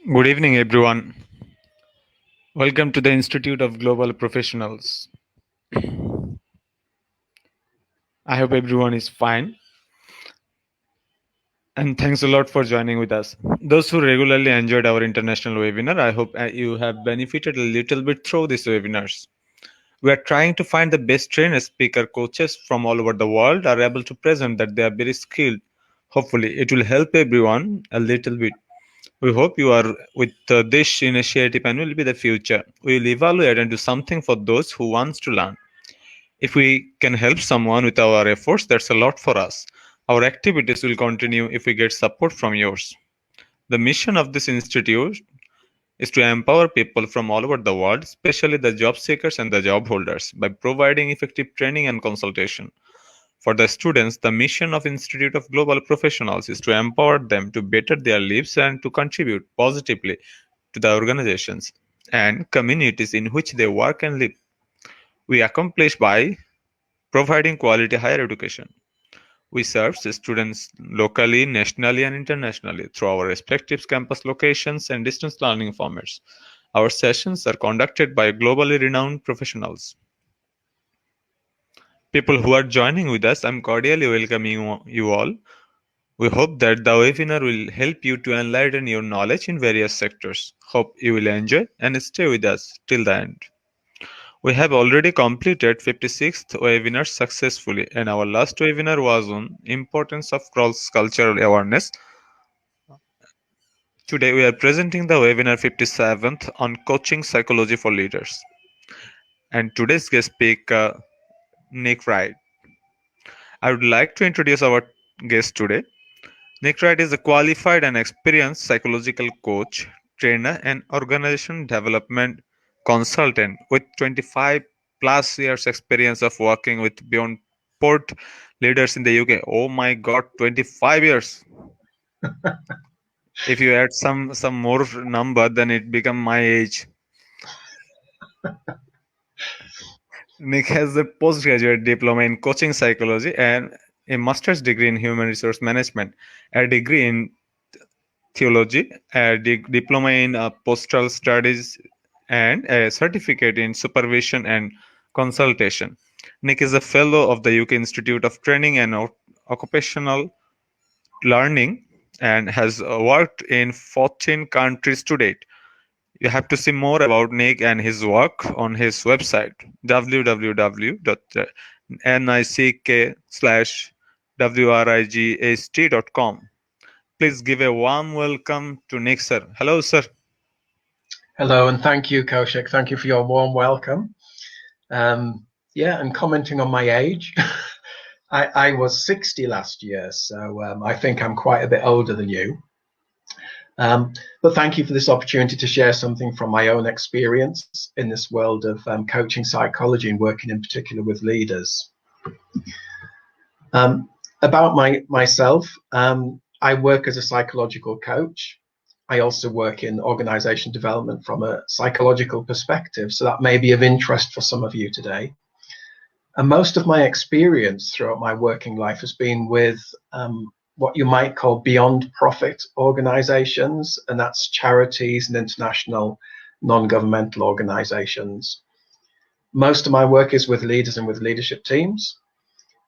Good evening, everyone. Welcome to the Institute of Global Professionals. I hope everyone is fine, and thanks a lot for joining with us. Those who regularly enjoyed our international webinar, I hope you have benefited a little bit through these webinars. We are trying to find the best trainers, speaker, coaches from all over the world are able to present that they are very skilled. Hopefully, it will help everyone a little bit. We hope you are with this initiative and will be the future. We will evaluate and do something for those who wants to learn. If we can help someone with our efforts, that's a lot for us. Our activities will continue if we get support from yours. The mission of this institute is to empower people from all over the world, especially the job seekers and the job holders, by providing effective training and consultation. For the students, the mission of Institute of Global Professionals is to empower them to better their lives and to contribute positively to the organizations and communities in which they work and live. We accomplish by providing quality higher education. We serve students locally, nationally, and internationally through our respective campus locations and distance learning formats. Our sessions are conducted by globally renowned professionals. People who are joining with us, I'm cordially welcoming you all. We hope that the webinar will help you to enlighten your knowledge in various sectors. Hope you will enjoy and stay with us till the end. We have already completed 56th webinar successfully, and our last webinar was on importance of cross-cultural awareness. Today we are presenting the webinar 57th on coaching psychology for leaders. And today's guest speaker, Nick Wright. I would like to introduce our guest today. Nick Wright is a qualified and experienced psychological coach, trainer, and organization development consultant with 25 plus years experience of working with beyond port leaders in the UK. Oh my God, 25 years. If you add some more number, then it become my age. Nick has a postgraduate diploma in coaching psychology and a master's degree in human resource management, a degree in theology, a diploma in postural studies, and a certificate in supervision and consultation. Nick is a fellow of the UK Institute of Training and Occupational Learning and has worked in 14 countries to date. You have to see more about Nick and his work on his website www.nick/wrigst.com. Please give a warm welcome to Nick, sir. Hello, sir. Hello, and thank you, Kaushik. Thank you for your warm welcome. And commenting on my age, I was 60 last year, so I think I'm quite a bit older than you. But thank you for this opportunity to share something from my own experience in this world of coaching psychology and working in particular with leaders. About myself, I work as a psychological coach. I also work in organization development from a psychological perspective, so that may be of interest for some of you today. And most of my experience throughout my working life has been with what you might call beyond profit organizations, and that's charities and international non-governmental organizations. Most of my work is with leaders and with leadership teams.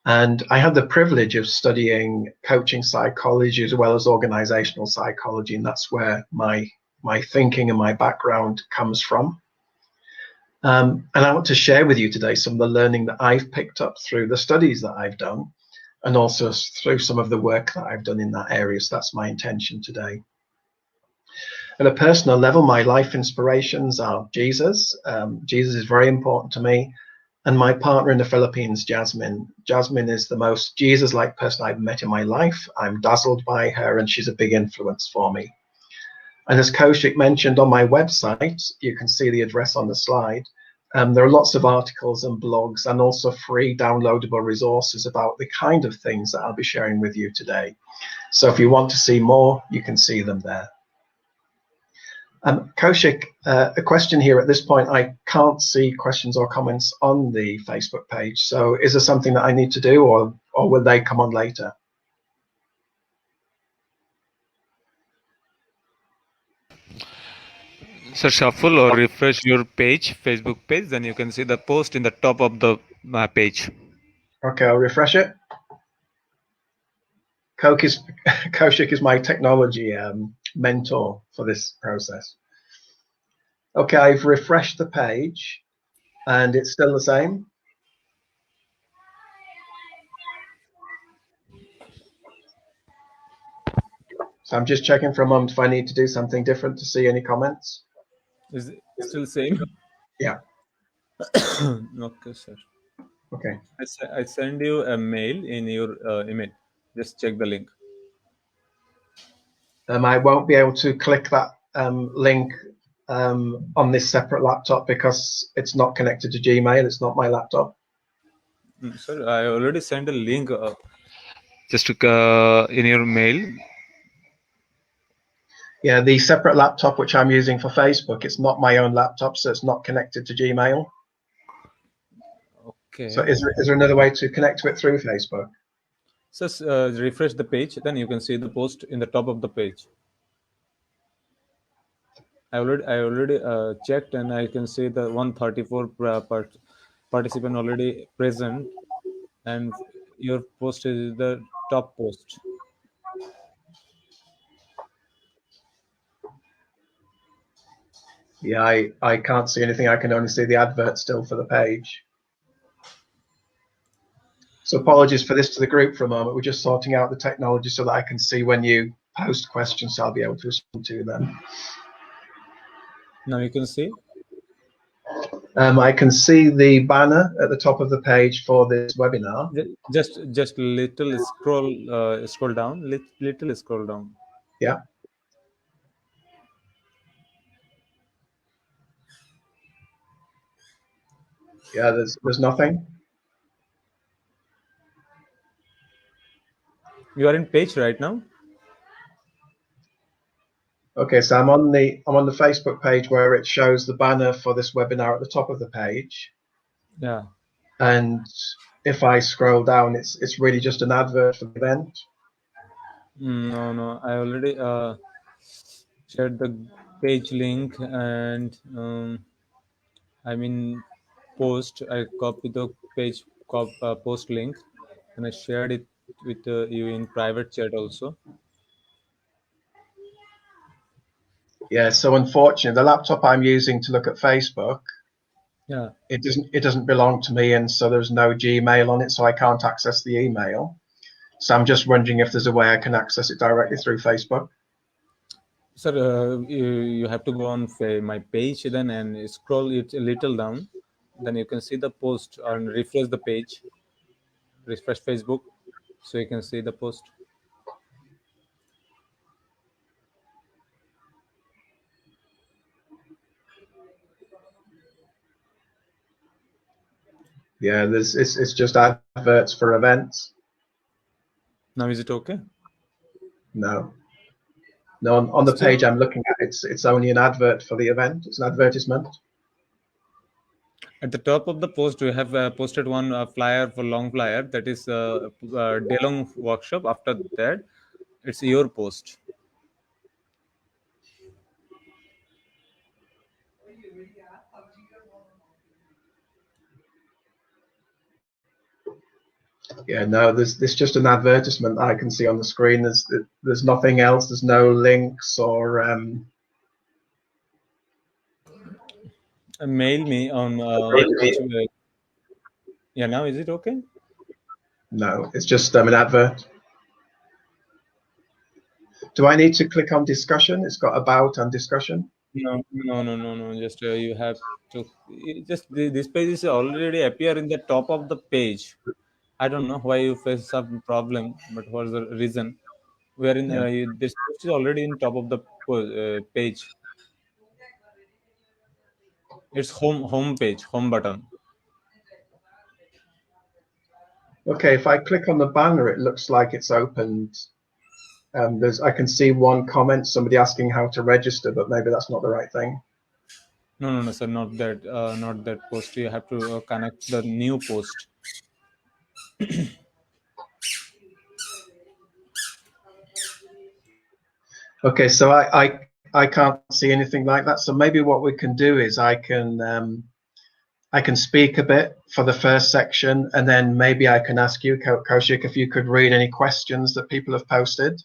And I had the privilege of studying coaching psychology as well as organizational psychology, and that's where my thinking and my background comes from. And I want to share with you today some of the learning that I've picked up through the studies that I've done, and also through some of the work that I've done in that area. So that's my intention today. At a personal level, my life inspirations are Jesus. Jesus is very important to me. And my partner in the Philippines, Jasmine. Jasmine is the most Jesus-like person I've met in my life. I'm dazzled by her, and she's a big influence for me. And as Kaushik mentioned, on my website, you can see the address on the slide. There are lots of articles and blogs and also free downloadable resources about the kind of things that I'll be sharing with you today. So if you want to see more, you can see them there. Kaushik, a question here at this point. I can't see questions or comments on the Facebook page. So is there something that I need to do, or will they come on later? So shuffle or refresh your page, Facebook page, then you can see the post in the top of the page. Okay, I'll refresh it. Kaushik is my technology mentor for this process. Okay, I've refreshed the page and it's still the same. So I'm just checking for a moment if I need to do something different to see any comments. Is it still same? Yeah, Okay, sir. okay. I send you a mail in your email. Just check the link. I won't be able to click that link on this separate laptop because it's not connected to Gmail. It's not my laptop. Sir, I already sent a link just to, in your mail. Yeah, the separate laptop which I'm using for Facebook, it's not my own laptop, so it's not connected to Gmail. So Okay. is there another way to connect to it through Facebook? So refresh the page, then you can see the post in the top of the page. I already checked, and I can see the 134 participant already present, and your post is the top post. Yeah, I can't see anything. I can only see the advert still for the page. So apologies for this to the group for a moment. We're just sorting out the technology so that I can see when you post questions, so I'll be able to respond to them. Now you can see. I can see the banner at the top of the page for this webinar. Just little scroll down, little scroll down. Yeah. Yeah, there's nothing. You are in page right now. Okay, so I'm on the Facebook page where it shows the banner for this webinar at the top of the page. Yeah. And if I scroll down, it's really just an advert for the event. No. I already shared the page link, and I mean post. I copy the post link, and I shared it with you in private chat also. Yeah, so unfortunately, the laptop I'm using to look at Facebook, Yeah. it doesn't belong to me, and so there's no Gmail on it, so I can't access the email. So I'm just wondering if there's a way I can access it directly through Facebook. Sir, you have to go on my page then and scroll it a little down. Then you can see the post and refresh the page, refresh Facebook, so you can see the post. Yeah, it's just adverts for events. Now is it okay? No, no, on the Still, page I'm looking at, it's only an advert for the event. It's an advertisement. at the top of the post, we have posted one flyer for long flyer that is day long workshop. After that, it's your post. Yeah, no, there's just an advertisement I can see on the screen. There's nothing else. There's no links or Mail me on which way. Yeah, now is it okay? no. It's just an advert. Do I need to click on discussion? It's got about and discussion. No. Just you have to this page is already appear in the top of the page. I don't know why you face some problem, but what's the reason? Wherein Yeah. this post is already in top of the page. It's home page, home button. Okay, if I click on the banner, it looks like it's opened. I can see one comment, somebody asking how to register, but maybe that's not the right thing. No, sir, not that post. You have to connect the new post. Okay, so I can't see anything like that. So maybe what we can do is I can speak a bit for the first section, and then maybe I can ask you, Kaushik, if you could read any questions that people have posted,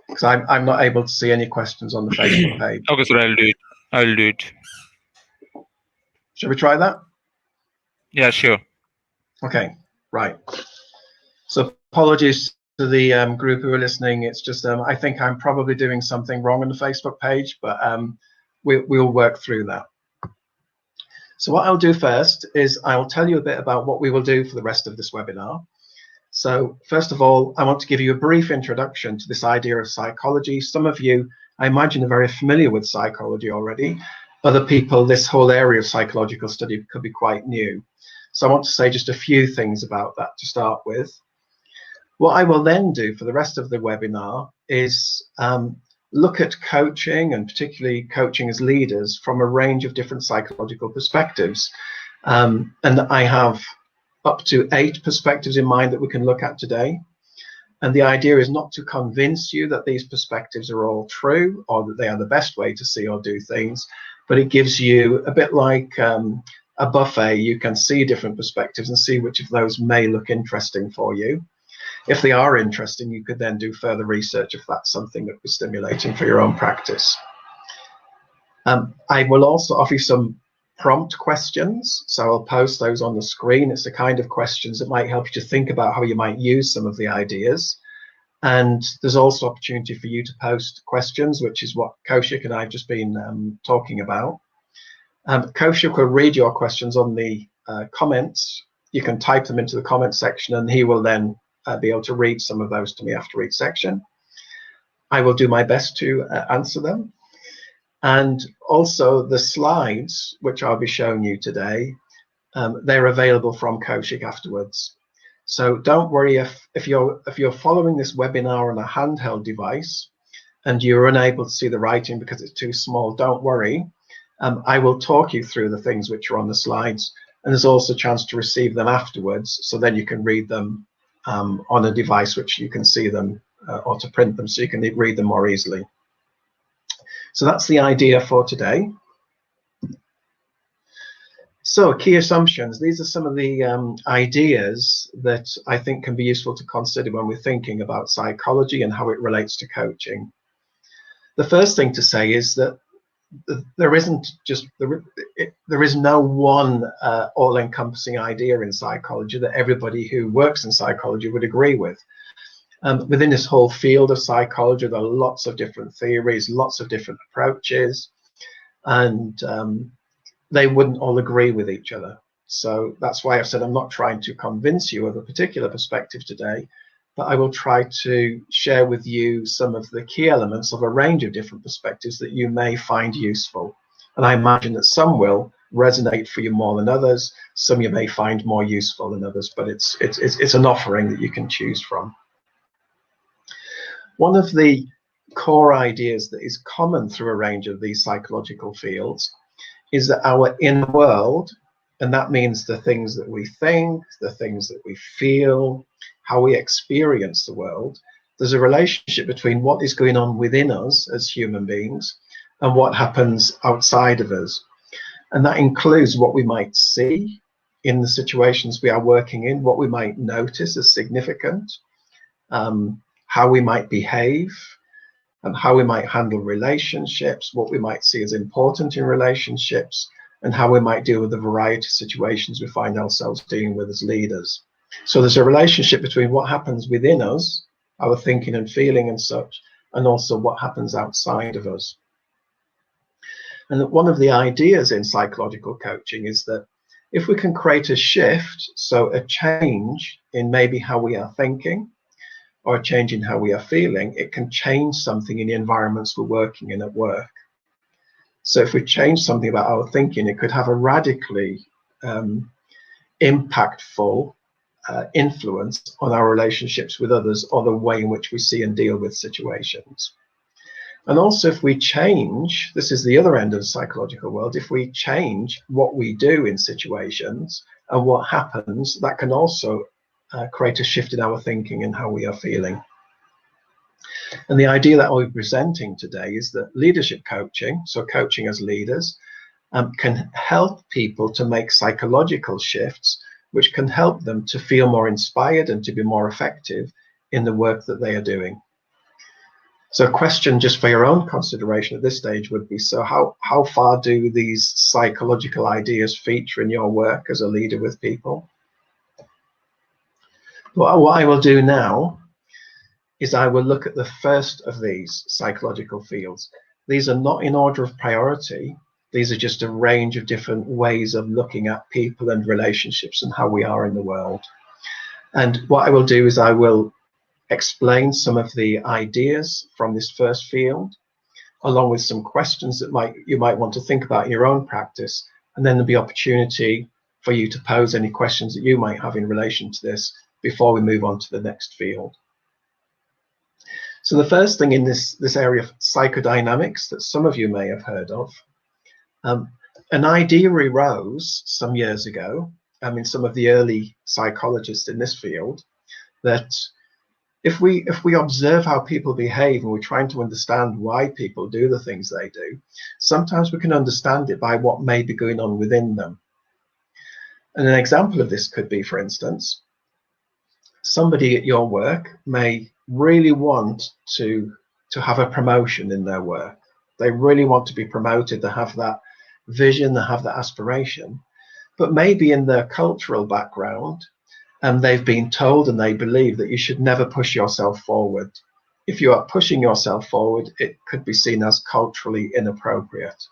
because I'm not able to see any questions on the Facebook page. Okay, sir, I'll do it. I'll do it. Shall we try that? Yeah, sure. Okay, right. So apologies to the group who are listening. It's just I think I'm probably doing something wrong on the Facebook page, but we'll work through that. So what I'll do first is I'll tell you a bit about what we will do for the rest of this webinar. So first of all, I want to give you a brief introduction to this idea of psychology. Some of you, I imagine, are very familiar with psychology already. Other people, this whole area of psychological study could be quite new. So I want to say just a few things about that to start with. What I will then do for the rest of the webinar is look at coaching, and particularly coaching as leaders, from a range of different psychological perspectives. And I have up to 8 perspectives in mind that we can look at today. And the idea is not to convince you that these perspectives are all true or that they are the best way to see or do things, but it gives you a bit like a buffet. You can see different perspectives and see which of those may look interesting for you. If they are interesting, you could then do further research if that's something that was stimulating for your own practice. I will also offer you some prompt questions, so I'll post those on the screen. It's the kind of questions that might help you to think about how you might use some of the ideas. And there's also opportunity for you to post questions, which is what Kaushik and I have just been talking about. Kaushik will read your questions on the comments. You can type them into the comment section, and he will then be able to read some of those to me after each section. I will do my best to answer them. And also the slides, which I'll be showing you today, they're available from Kaushik afterwards. So don't worry if you're following this webinar on a handheld device and you're unable to see the writing because it's too small, don't worry. I will talk you through the things which are on the slides, and there's also a chance to receive them afterwards, so then you can read them on a device which you can see them, or to print them so you can read them more easily. So that's the idea for today. So key assumptions. These are some of the ideas that I think can be useful to consider when we're thinking about psychology and how it relates to coaching. The first thing to say is that there is no one all-encompassing idea in psychology that everybody who works in psychology would agree with. Within this whole field of psychology, there are lots of different theories, lots of different approaches, and they wouldn't all agree with each other. So that's why I've said I'm not trying to convince you of a particular perspective today, but I will try to share with you some of the key elements of a range of different perspectives that you may find useful. And I imagine that some will resonate for you more than others, some you may find more useful than others, but it's an offering that you can choose from. One of the core ideas that is common through a range of these psychological fields is that our inner world, and that means the things that we think, the things that we feel, how we experience the world, there's a relationship between what is going on within us as human beings and what happens outside of us. And that includes what we might see in the situations we are working in, what we might notice as significant, how we might behave, and how we might handle relationships, what we might see as important in relationships, and how we might deal with the variety of situations we find ourselves dealing with as leaders. So there's a relationship between what happens within us, our thinking and feeling and such, and also what happens outside of us. And one of the ideas in psychological coaching is that if we can create a shift, so a change in maybe how we are thinking, or a change in how we are feeling, it can change something in the environments we're working in at work. So if we change something about our thinking, it could have a radically impactful influence on our relationships with others or the way in which we see and deal with situations. And also if we change, this is the other end of the psychological world, if we change what we do in situations and what happens, that can also create a shift in our thinking and how we are feeling. And the idea that I'll be presenting today is that leadership coaching, so coaching as leaders, can help people to make psychological shifts, which can help them to feel more inspired and to be more effective in the work that they are doing. So a question just for your own consideration at this stage would be, so how far do these psychological ideas feature in your work as a leader with people? Well, what I will do now is I will look at the first of these psychological fields. These are not in order of priority. These are just a range of different ways of looking at people and relationships and how we are in the world. And what I will do is I will explain some of the ideas from this first field, along with some questions that you might want to think about in your own practice. And then there'll be opportunity for you to pose any questions that you might have in relation to this before we move on to the next field. So the first thing in this area of psychodynamics that some of you may have heard of, an idea arose some years ago. I mean, some of the early psychologists in this field, that if we observe how people behave and we're trying to understand why people do the things they do, sometimes we can understand it by what may be going on within them. And an example of this could be, for instance, somebody at your work may really want to have a promotion in their work. They really want to be promoted, they have that vision, they have that aspiration, but maybe in their cultural background, and they've been told and they believe that you should never push yourself forward. If you are pushing yourself forward, it could be seen as culturally inappropriate.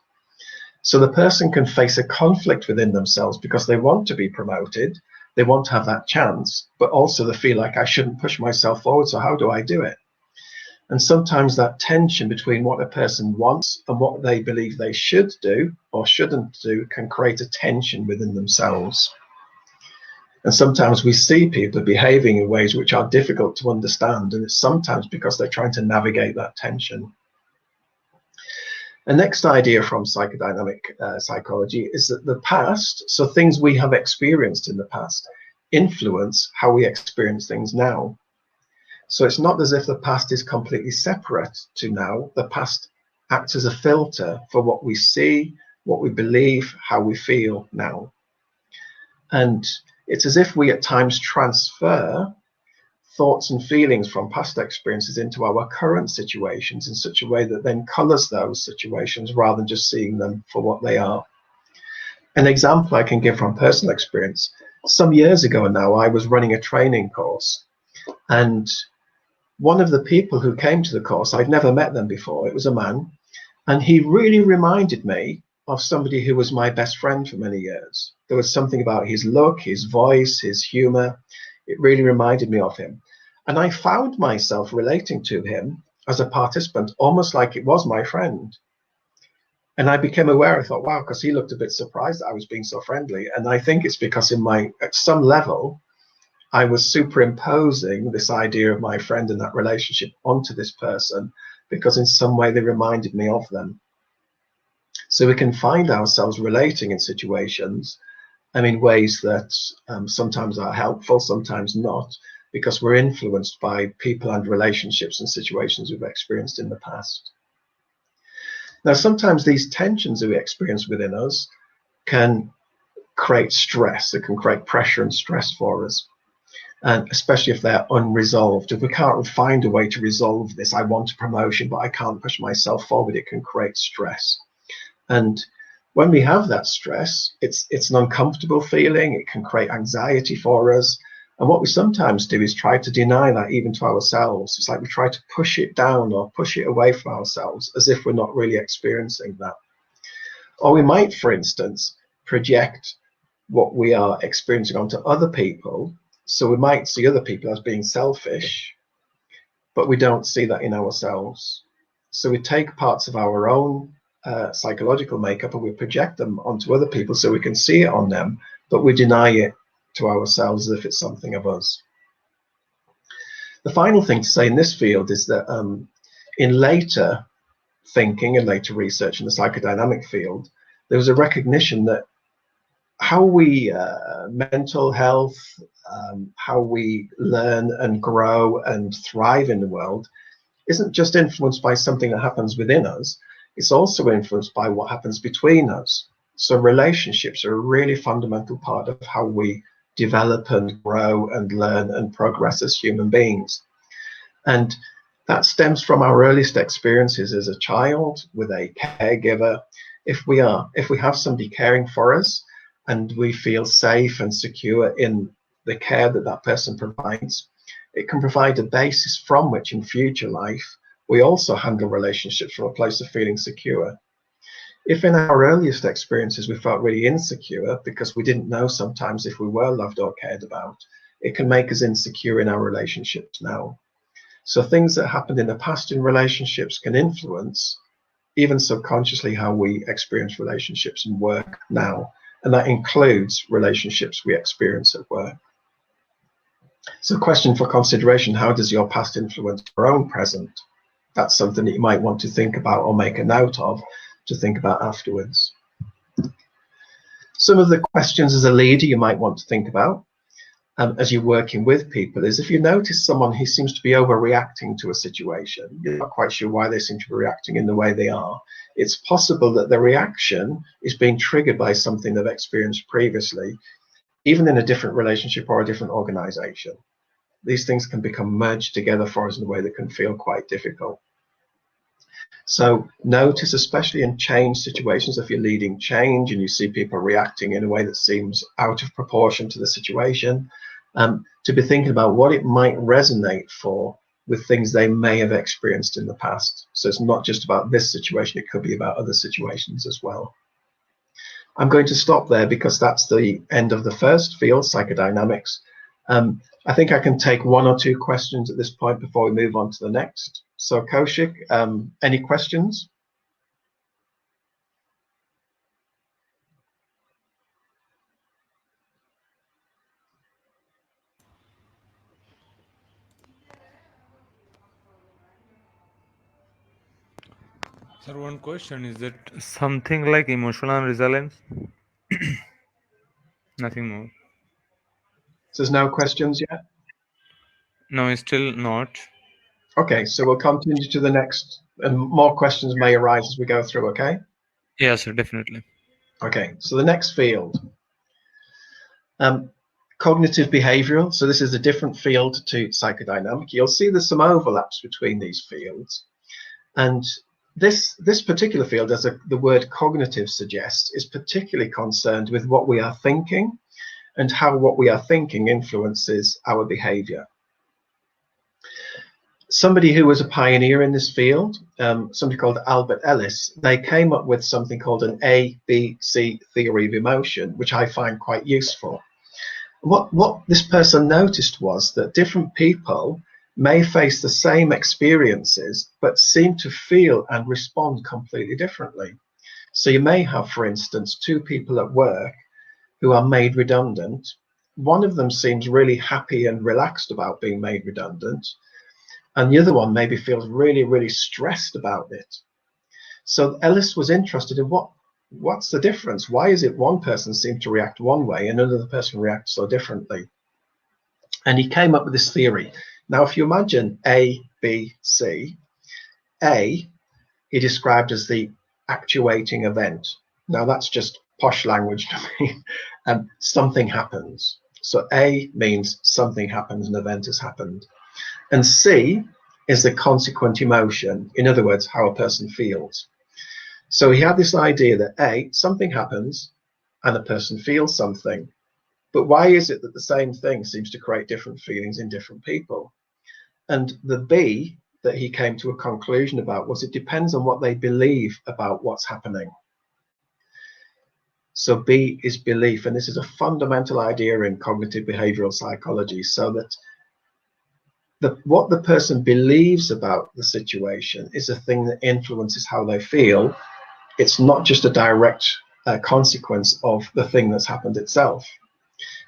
So the person can face a conflict within themselves because they want to be promoted, they want to have that chance, but also they feel like I shouldn't push myself forward, so how do I do it? And sometimes that tension between what a person wants and what they believe they should do or shouldn't do can create a tension within themselves. And sometimes we see people behaving in ways which are difficult to understand, and it's sometimes because they're trying to navigate that tension. The next idea from psychodynamic psychology is that the past, so things we have experienced in the past, influence how we experience things now. So it's not as if the past is completely separate to now. The past acts as a filter for what we see, what we believe, how we feel now. And it's as if we at times transfer thoughts and feelings from past experiences into our current situations in such a way that then colors those situations rather than just seeing them for what they are. An example I can give from personal experience, some years ago now, I was running a training course, and one of the people who came to the course, I'd never met them before, it was a man, and he really reminded me of somebody who was my best friend for many years. There was something about his look, his voice, his humor. It really reminded me of him. And I found myself relating to him as a participant, almost like it was my friend. And I became aware, I thought, wow, because he looked a bit surprised that I was being so friendly. And I think it's because at some level, I was superimposing this idea of my friend and that relationship onto this person, because in some way they reminded me of them. So we can find ourselves relating in situations, in ways that sometimes are helpful, sometimes not, because we're influenced by people and relationships and situations we've experienced in the past. Now, sometimes these tensions that we experience within us can create stress. It can create pressure and stress for us. And especially if they're unresolved, if we can't find a way to resolve this, I want a promotion, but I can't push myself forward, it can create stress. And when we have that stress, it's an uncomfortable feeling, it can create anxiety for us. And what we sometimes do is try to deny that even to ourselves. It's like we try to push it down or push it away from ourselves as if we're not really experiencing that. Or we might, for instance, project what we are experiencing onto other people. So we might see other people as being selfish, but we don't see that in ourselves. So we take parts of our own psychological makeup and we project them onto other people so we can see it on them, but we deny it to ourselves as if it's something of us. The final thing to say in this field is that in later thinking and later research in the psychodynamic field, there was a recognition that how we mental health, how we learn and grow and thrive in the world isn't just influenced by something that happens within us, it's also influenced by what happens between us. So relationships are a really fundamental part of how we develop and grow and learn and progress as human beings. And that stems from our earliest experiences as a child with a caregiver. If we have somebody caring for us and we feel safe and secure in the care that that person provides, it can provide a basis from which in future life we also handle relationships from a place of feeling secure. If in our earliest experiences we felt really insecure because we didn't know sometimes if we were loved or cared about, it can make us insecure in our relationships now. So things that happened in the past in relationships can influence, even subconsciously, how we experience relationships and work now. And that includes relationships we experience at work. So question for consideration: how does your past influence your own present? That's something that you might want to think about or make a note of to think about afterwards. Some of the questions as a leader you might want to think about as you're working with people is, if you notice someone who seems to be overreacting to a situation, you're not quite sure why they seem to be reacting in the way they are, it's possible that the reaction is being triggered by something they've experienced previously, even in a different relationship or a different organization. These things can become merged together for us in a way that can feel quite difficult. So notice, especially in change situations, if you're leading change and you see people reacting in a way that seems out of proportion to the situation, to be thinking about what it might resonate for with things they may have experienced in the past. So it's not just about this situation, it could be about other situations as well. I'm going to stop there because that's the end of the first field, psychodynamics. I think I can take one or two questions at this point before we move on to the next. So Kaushik, any questions? Sir, one question is that something like emotional resilience? Nothing more. So there's no questions yet? No, still not. Okay, so we'll continue to the next, and more questions may arise as we go through, okay? Yes, sir, definitely. Okay, so the next field, cognitive behavioral. So this is a different field to psychodynamic. You'll see there's some overlaps between these fields. And this particular field, as the word cognitive suggests, is particularly concerned with what we are thinking and how what we are thinking influences our behavior. Somebody who was a pioneer in this field, somebody called Albert Ellis, they came up with something called an ABC theory of emotion, which I find quite useful. What this person noticed was that different people may face the same experiences, but seem to feel and respond completely differently. So you may have, for instance, two people at work who are made redundant. One of them seems really happy and relaxed about being made redundant, and the other one maybe feels really, really stressed about it. So Ellis was interested in what's the difference? Why is it one person seems to react one way and another person reacts so differently? And he came up with this theory. Now, if you imagine A, B, C, A, he described as the actuating event. Now, that's just posh language to me. Something happens. So A means something happens, an event has happened. And C is the consequent emotion. In other words, how a person feels. So he had this idea that A, something happens and a person feels something. But why is it that the same thing seems to create different feelings in different people? And the B that he came to a conclusion about was it depends on what they believe about what's happening. So B is belief, and this is a fundamental idea in cognitive behavioral psychology, so that what the person believes about the situation is a thing that influences how they feel. It's not just a direct consequence of the thing that's happened itself.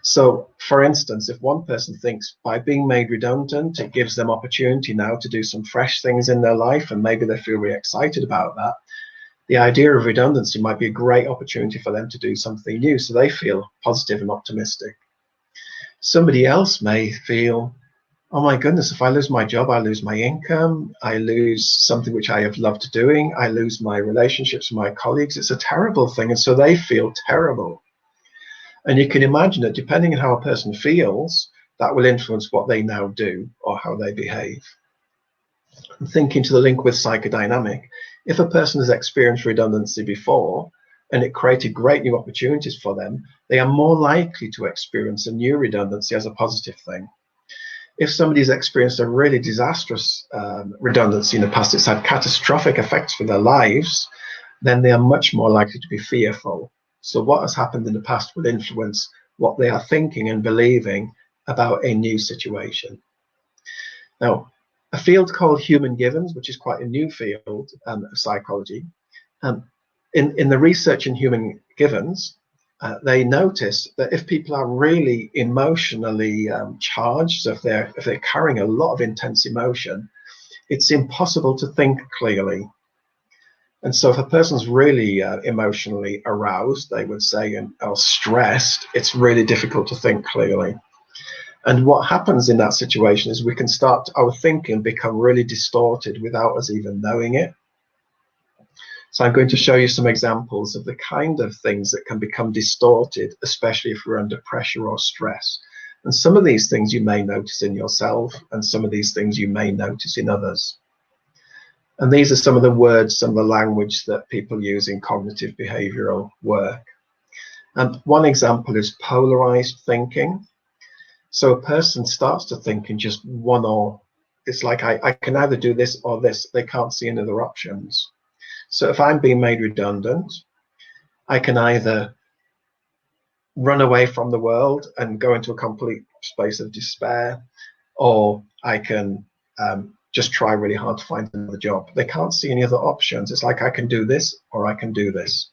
So, for instance, if one person thinks by being made redundant, it gives them opportunity now to do some fresh things in their life, and maybe they feel really excited about that, the idea of redundancy might be a great opportunity for them to do something new, so they feel positive and optimistic. Somebody else may feel oh my goodness, if I lose my job, I lose my income, I lose something which I have loved doing, I lose my relationships with my colleagues. It's a terrible thing. And so they feel terrible. And you can imagine that depending on how a person feels, that will influence what they now do or how they behave. And thinking to the link with psychodynamic, if a person has experienced redundancy before and it created great new opportunities for them, they are more likely to experience a new redundancy as a positive thing. If somebody's experienced a really disastrous redundancy in the past, it's had catastrophic effects for their lives, then they are much more likely to be fearful. So what has happened in the past will influence what they are thinking and believing about a new situation. Now, a field called human givens, which is quite a new field of psychology, in the research in human givens, they notice that if people are really emotionally charged, so if they're carrying a lot of intense emotion, it's impossible to think clearly. And so if a person's really emotionally aroused, they would say, or stressed, it's really difficult to think clearly. And what happens in that situation is we can start our thinking become really distorted without us even knowing it. So I'm going to show you some examples of the kind of things that can become distorted, especially if we're under pressure or stress. And some of these things you may notice in yourself, and some of these things you may notice in others. And these are some of the words, some of the language that people use in cognitive behavioral work. And one example is polarized thinking. So a person starts to think in just one or, it's like I can either do this or this. They can't see any other options. So if I'm being made redundant, I can either run away from the world and go into a complete space of despair, or I can just try really hard to find another job. They can't see any other options. It's like I can do this or I can do this.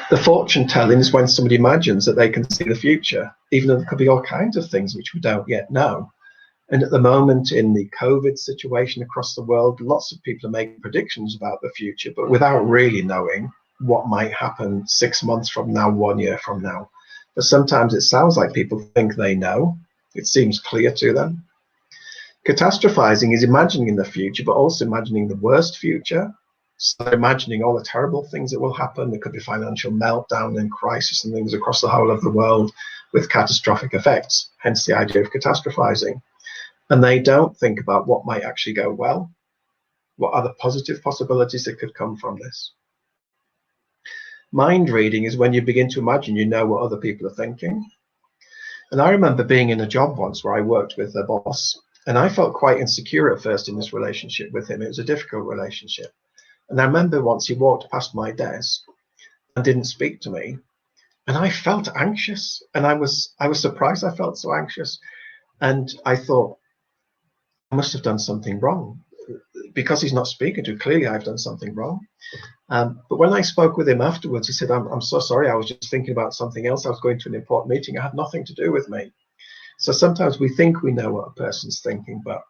The fortune telling is when somebody imagines that they can see the future, even though there could be all kinds of things which we don't yet know. And at the moment in the COVID situation across the world, lots of people are making predictions about the future, but without really knowing what might happen 6 months from now, 1 year from now. But sometimes it sounds like people think they know. It seems clear to them. Catastrophizing is imagining the future, but also imagining the worst future. So imagining all the terrible things that will happen. There could be financial meltdown and crisis and things across the whole of the world with catastrophic effects, hence the idea of catastrophizing. And they don't think about what might actually go well. What are the positive possibilities that could come from this? Mind reading is when you begin to imagine you know what other people are thinking. And I remember being in a job once where I worked with a boss, and I felt quite insecure at first in this relationship with him. It was a difficult relationship. And I remember once he walked past my desk and didn't speak to me, and I felt anxious, and I was surprised I felt so anxious. And I thought, I must have done something wrong. Because he's not speaking to, clearly I've done something wrong. But when I spoke with him afterwards, he said, I'm so sorry, I was just thinking about something else. I was going to an important meeting. It had nothing to do with me. So sometimes we think we know what a person's thinking, but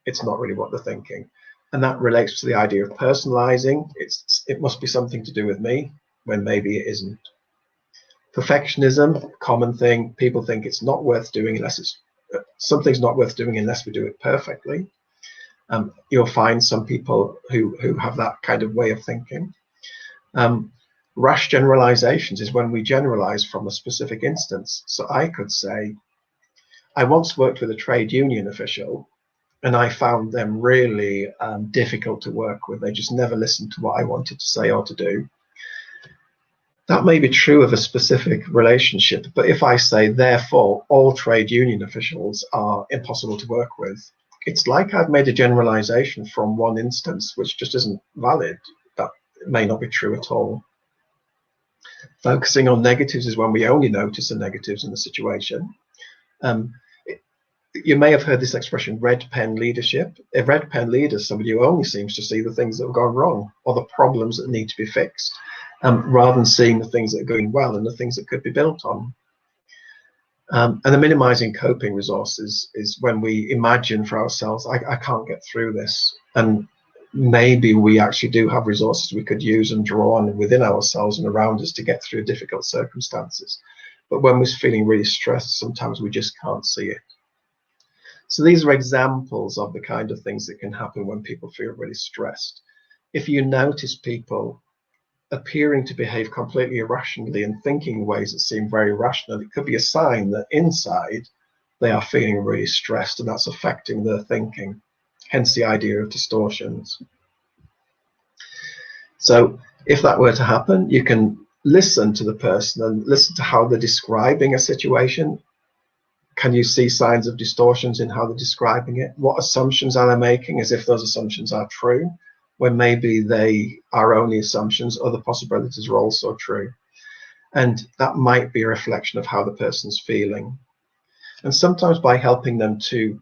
it's not really what they're thinking. And that relates to the idea of personalizing. It must be something to do with me, when maybe it isn't. Perfectionism, common thing. People think it's not worth doing unless it's something's not worth doing unless we do it perfectly. You'll find some people who have that kind of way of thinking. Rash generalizations is when we generalize from a specific instance. So I could say, I once worked with a trade union official, and I found them really difficult to work with. They just never listened to what I wanted to say or to do. That may be true of a specific relationship, but if I say, therefore, all trade union officials are impossible to work with, it's like I've made a generalization from one instance, which just isn't valid. That may not be true at all. Focusing on negatives is when we only notice the negatives in the situation. You may have heard this expression, red pen leadership. A red pen leader is somebody who only seems to see the things that have gone wrong or the problems that need to be fixed, rather than seeing the things that are going well and the things that could be built on. And the minimizing coping resources is when we imagine for ourselves, I can't get through this. And maybe we actually do have resources we could use and draw on within ourselves and around us to get through difficult circumstances. But when we're feeling really stressed, sometimes we just can't see it. So these are examples of the kind of things that can happen when people feel really stressed. If you notice people appearing to behave completely irrationally and thinking in ways that seem very rational, it could be a sign that inside they are feeling really stressed, and that's affecting their thinking, hence the idea of distortions. So if that were to happen, you can listen to the person and listen to how they're describing a situation. Can you see signs of distortions in how they're describing it? What assumptions are they making, as if those assumptions are true, when maybe they are only assumptions, other possibilities are also true. And that might be a reflection of how the person's feeling. And sometimes by helping them to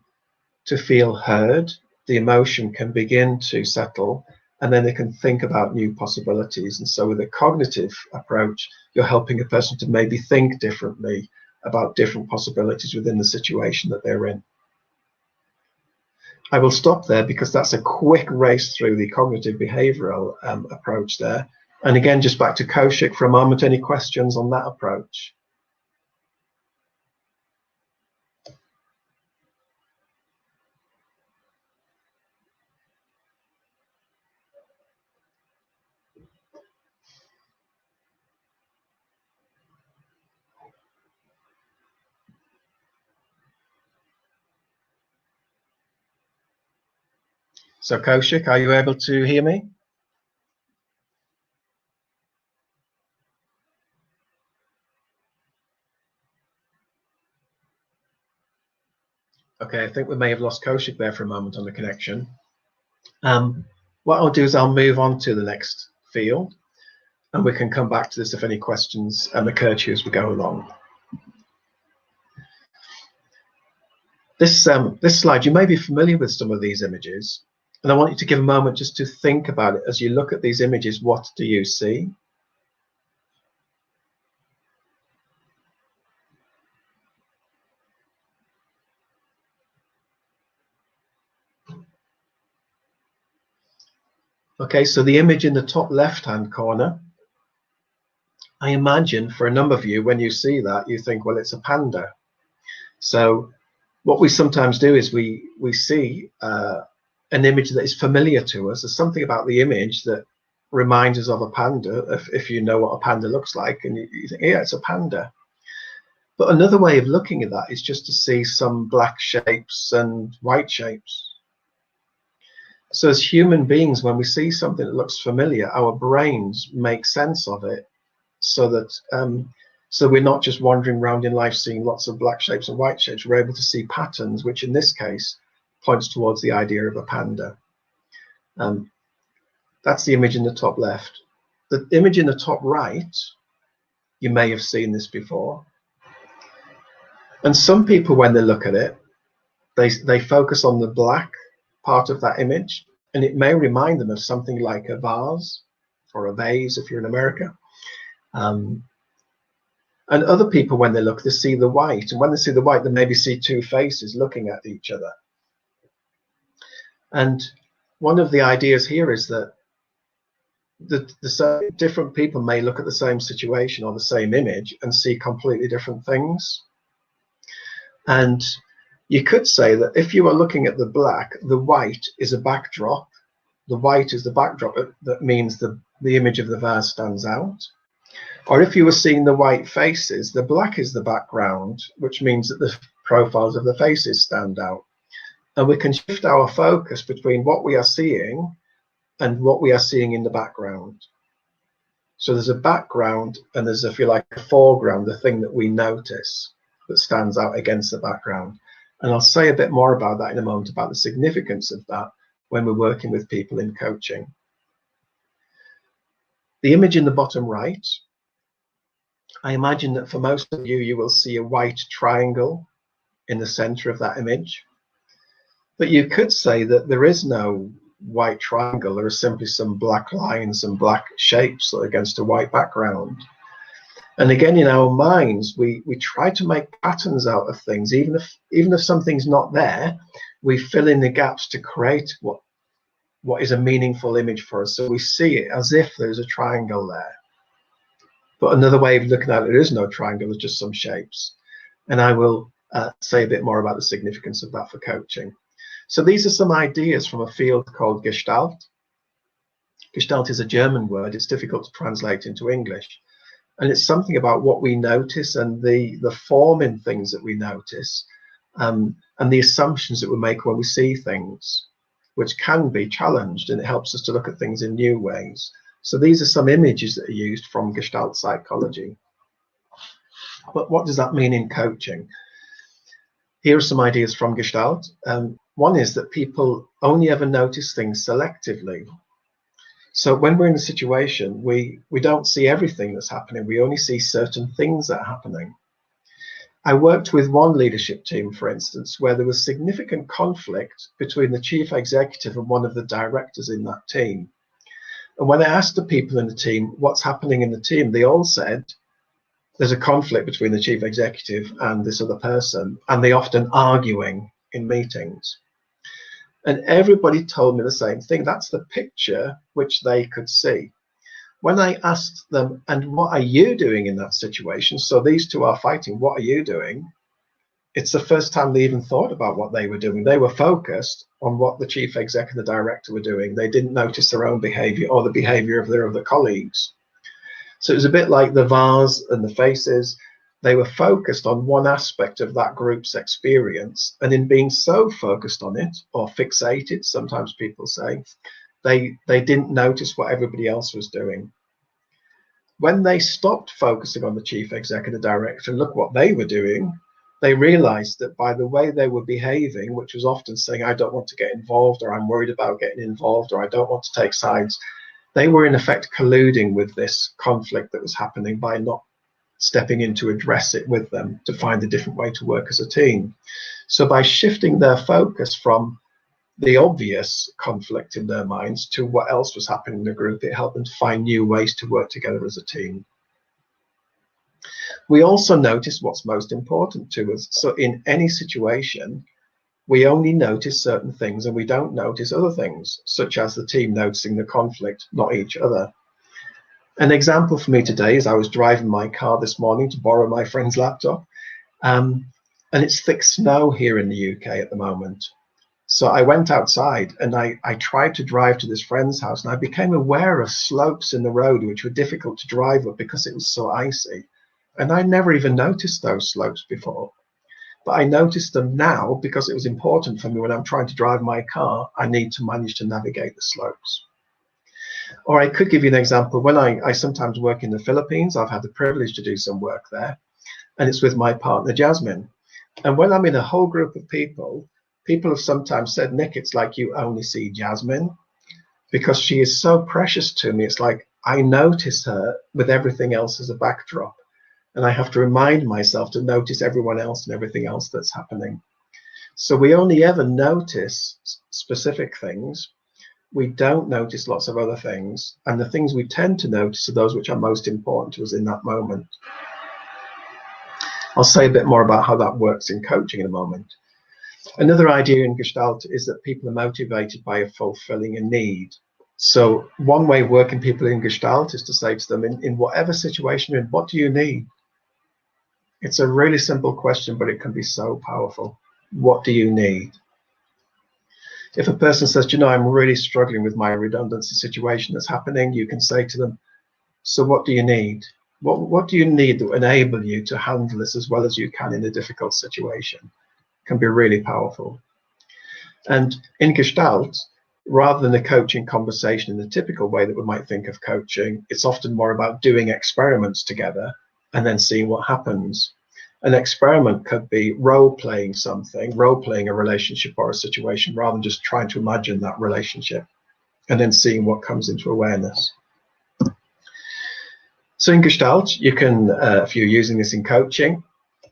feel heard, the emotion can begin to settle, and then they can think about new possibilities. And so with a cognitive approach, you're helping a person to maybe think differently about different possibilities within the situation that they're in. I will stop there because that's a quick race through the cognitive behavioral approach there. And again, just back to Kaushik for a moment, any questions on that approach? So Kaushik, are you able to hear me? Okay, I think we may have lost Kaushik there for a moment on the connection. What I'll do is I'll move on to the next field, and we can come back to this if any questions occur to you as we go along. This slide, you may be familiar with some of these images, and I want you to give a moment just to think about it. As you look at these images, what do you see? Okay, so the image in the top left-hand corner, I imagine for a number of you, when you see that, you think, well, it's a panda. So what we sometimes do is we see an image that is familiar to us. There's something about the image that reminds us of a panda, if you know what a panda looks like, and you think, yeah, it's a panda. But another way of looking at that is just to see some black shapes and white shapes. So as human beings, when we see something that looks familiar, our brains make sense of it, so that so we're not just wandering around in life seeing lots of black shapes and white shapes. We're able to see patterns, which in this case points towards the idea of a panda. That's the image in the top left. The image in the top right, you may have seen this before. And some people, when they look at it, they focus on the black part of that image, and it may remind them of something like a vase or a vase if you're in America. And other people, when they look, they see the white, and when they see the white, they maybe see two faces looking at each other. And one of the ideas here is that the different people may look at the same situation or the same image and see completely different things. And you could say that if you are looking at the black, the white is a backdrop. The white is the backdrop that means the image of the vase stands out. Or if you were seeing the white faces, the black is the background, which means that the profiles of the faces stand out. And we can shift our focus between what we are seeing and what we are seeing in the background. So there's a background and there's, if you like, a foreground, the thing that we notice that stands out against the background. And I'll say a bit more about that in a moment, about the significance of that when we're working with people in coaching. The image in the bottom right, I imagine that for most of you, you will see a white triangle in the center of that image. But you could say that there is no white triangle. There are simply some black lines and black shapes against a white background. And again, in our minds, we try to make patterns out of things. Even if something's not there, we fill in the gaps to create what is a meaningful image for us. So we see it as if there's a triangle there. But another way of looking at it, there is no triangle, there's just some shapes. And I will say a bit more about the significance of that for coaching. So these are some ideas from a field called Gestalt. Gestalt is a German word. It's difficult to translate into English. And it's something about what we notice and the form in things that we notice, and the assumptions that we make when we see things, which can be challenged, and it helps us to look at things in new ways. So these are some images that are used from Gestalt psychology. But what does that mean in coaching? Here are some ideas from Gestalt. One is that people only ever notice things selectively. So when we're in a situation, we don't see everything that's happening. We only see certain things that are happening. I worked with one leadership team, for instance, where there was significant conflict between the chief executive and one of the directors in that team. And when I asked the people in the team what's happening in the team, they all said there's a conflict between the chief executive and this other person, and they often arguing in meetings. And everybody told me the same thing. That's the picture which they could see. When I asked them, and what are you doing in that situation? So these two are fighting, what are you doing? It's the first time they even thought about what they were doing. They were focused on what the chief exec and the director were doing. They didn't notice their own behavior or the behavior of their other colleagues. So it was a bit like the vase and the faces. They were focused on one aspect of that group's experience, and in being so focused on it, or fixated, sometimes people say, they didn't notice what everybody else was doing. When they stopped focusing on the chief exec and the director and look what they were doing, they realized that by the way they were behaving, which was often saying, I don't want to get involved, or I'm worried about getting involved, or I don't want to take sides, they were in effect colluding with this conflict that was happening by not stepping in to address it with them, to find a different way to work as a team. So by shifting their focus from the obvious conflict in their minds to what else was happening in the group, it helped them to find new ways to work together as a team. We also notice what's most important to us. So in any situation, we only notice certain things and we don't notice other things, such as the team noticing the conflict, not each other. An example for me today is I was driving my car this morning to borrow my friend's laptop, and it's thick snow here in the UK at the moment. So I went outside and I tried to drive to this friend's house, and I became aware of slopes in the road which were difficult to drive up because it was so icy. And I never even noticed those slopes before. But I noticed them now because it was important for me when I'm trying to drive my car. I need to manage to navigate the slopes. Or I could give you an example. When I sometimes work in the Philippines, I've had the privilege to do some work there, and it's with my partner, Jasmine. And when I'm in a whole group of people, people have sometimes said, Nick, it's like you only see Jasmine, because she is so precious to me. It's like I notice her with everything else as a backdrop, and I have to remind myself to notice everyone else and everything else that's happening. So we only ever notice specific things. We don't notice lots of other things, and the things we tend to notice are those which are most important to us in that moment. I'll say a bit more about how that works in coaching in a moment. Another idea in Gestalt is that people are motivated by fulfilling a need. So one way of working people in Gestalt is to say to them, in whatever situation you're in, what do you need? It's a really simple question, but it can be so powerful. What do you need? If a person says, you know, I'm really struggling with my redundancy situation that's happening, you can say to them, so what do you need? What do you need that will enable you to handle this as well as you can in a difficult situation? It can be really powerful. And in Gestalt, rather than a coaching conversation in the typical way that we might think of coaching, it's often more about doing experiments together and then seeing what happens. An experiment could be role-playing something, role-playing a relationship or a situation, rather than just trying to imagine that relationship and then seeing what comes into awareness. So in Gestalt, you can, if you're using this in coaching,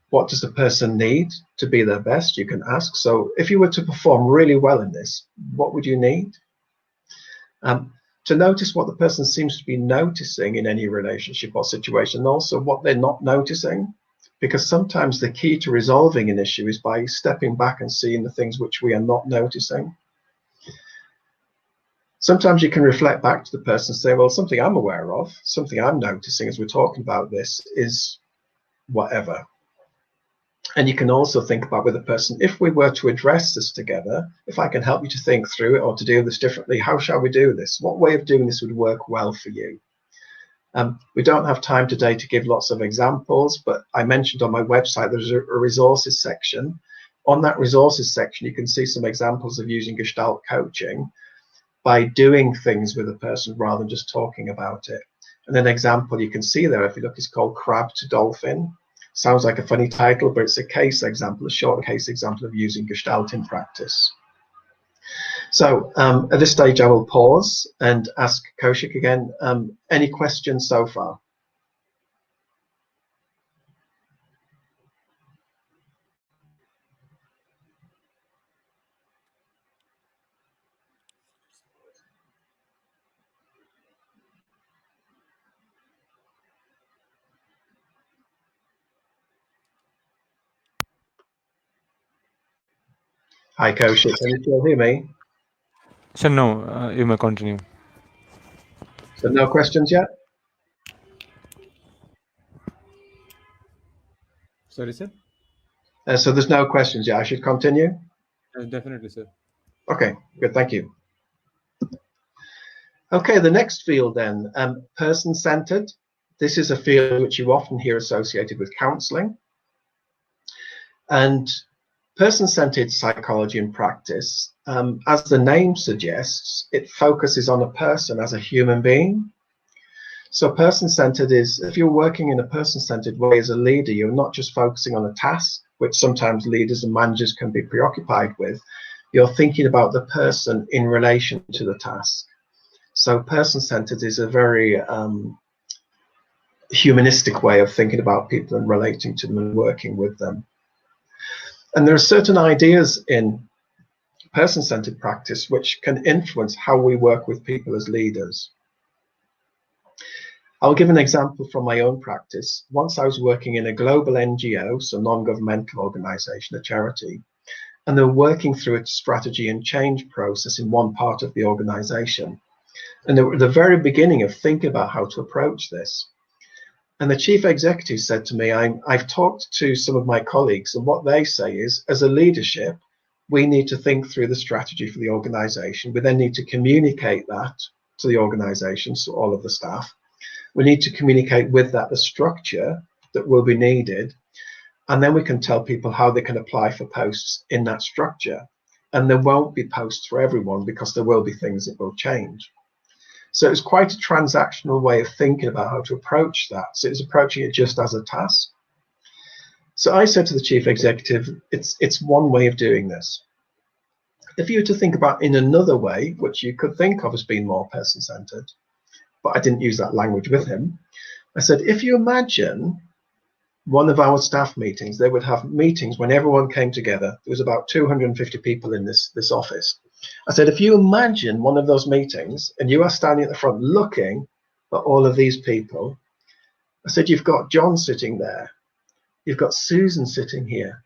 what does the person need to be their best? You can ask. So if you were to perform really well in this, what would you need? To notice what the person seems to be noticing in any relationship or situation, and also what they're not noticing. Because sometimes the key to resolving an issue is by stepping back and seeing the things which we are not noticing. Sometimes you can reflect back to the person and say, well, something I'm aware of, something I'm noticing as we're talking about this is whatever. And you can also think about with a person, if we were to address this together, if I can help you to think through it or to do this differently, how shall we do this? What way of doing this would work well for you? We don't have time today to give lots of examples, but I mentioned on my website there's a resources section. On that resources section, you can see some examples of using Gestalt coaching by doing things with a person rather than just talking about it. And an example you can see there, if you look, is called Crab to Dolphin. Sounds like a funny title, but it's a case example, a short case example of using Gestalt in practice. So at this stage, I will pause and ask Kaushik again, any questions so far? Hi, Kaushik, can you still hear me? So no, you may continue. So no questions yet? Sorry, sir. So there's no questions yet. I should continue? Definitely, sir. Okay, good, thank you. Okay, the next field then, person-centered. This is a field which you often hear associated with counseling. And person-centered psychology in practice, as the name suggests, it focuses on a person as a human being. So person-centered is, if you're working in a person-centered way as a leader, you're not just focusing on a task, which sometimes leaders and managers can be preoccupied with. You're thinking about the person in relation to the task. So person-centered is a very humanistic way of thinking about people and relating to them and working with them. And there are certain ideas in person-centered practice which can influence how we work with people as leaders. I'll give an example from my own practice. Once I was working in a global NGO, so non-governmental organization, a charity, and they were working through a strategy and change process in one part of the organization. And they were at the very beginning of thinking about how to approach this. And the chief executive said to me, I've talked to some of my colleagues, and what they say is, as a leadership, we need to think through the strategy for the organization. We then need to communicate that to the organization, so all of the staff. We need to communicate with that the structure that will be needed. And then we can tell people how they can apply for posts in that structure. And there won't be posts for everyone because there will be things that will change. So it's quite a transactional way of thinking about how to approach that. So it's approaching it just as a task. So I said to the chief executive, it's one way of doing this. If you were to think about in another way, which you could think of as being more person-centered, but I didn't use that language with him, I said, if you imagine one of our staff meetings, they would have meetings when everyone came together. There was about 250 people in this office. I said, if you imagine one of those meetings and you are standing at the front looking at all of these people, I said, you've got John sitting there, you've got Susan sitting here,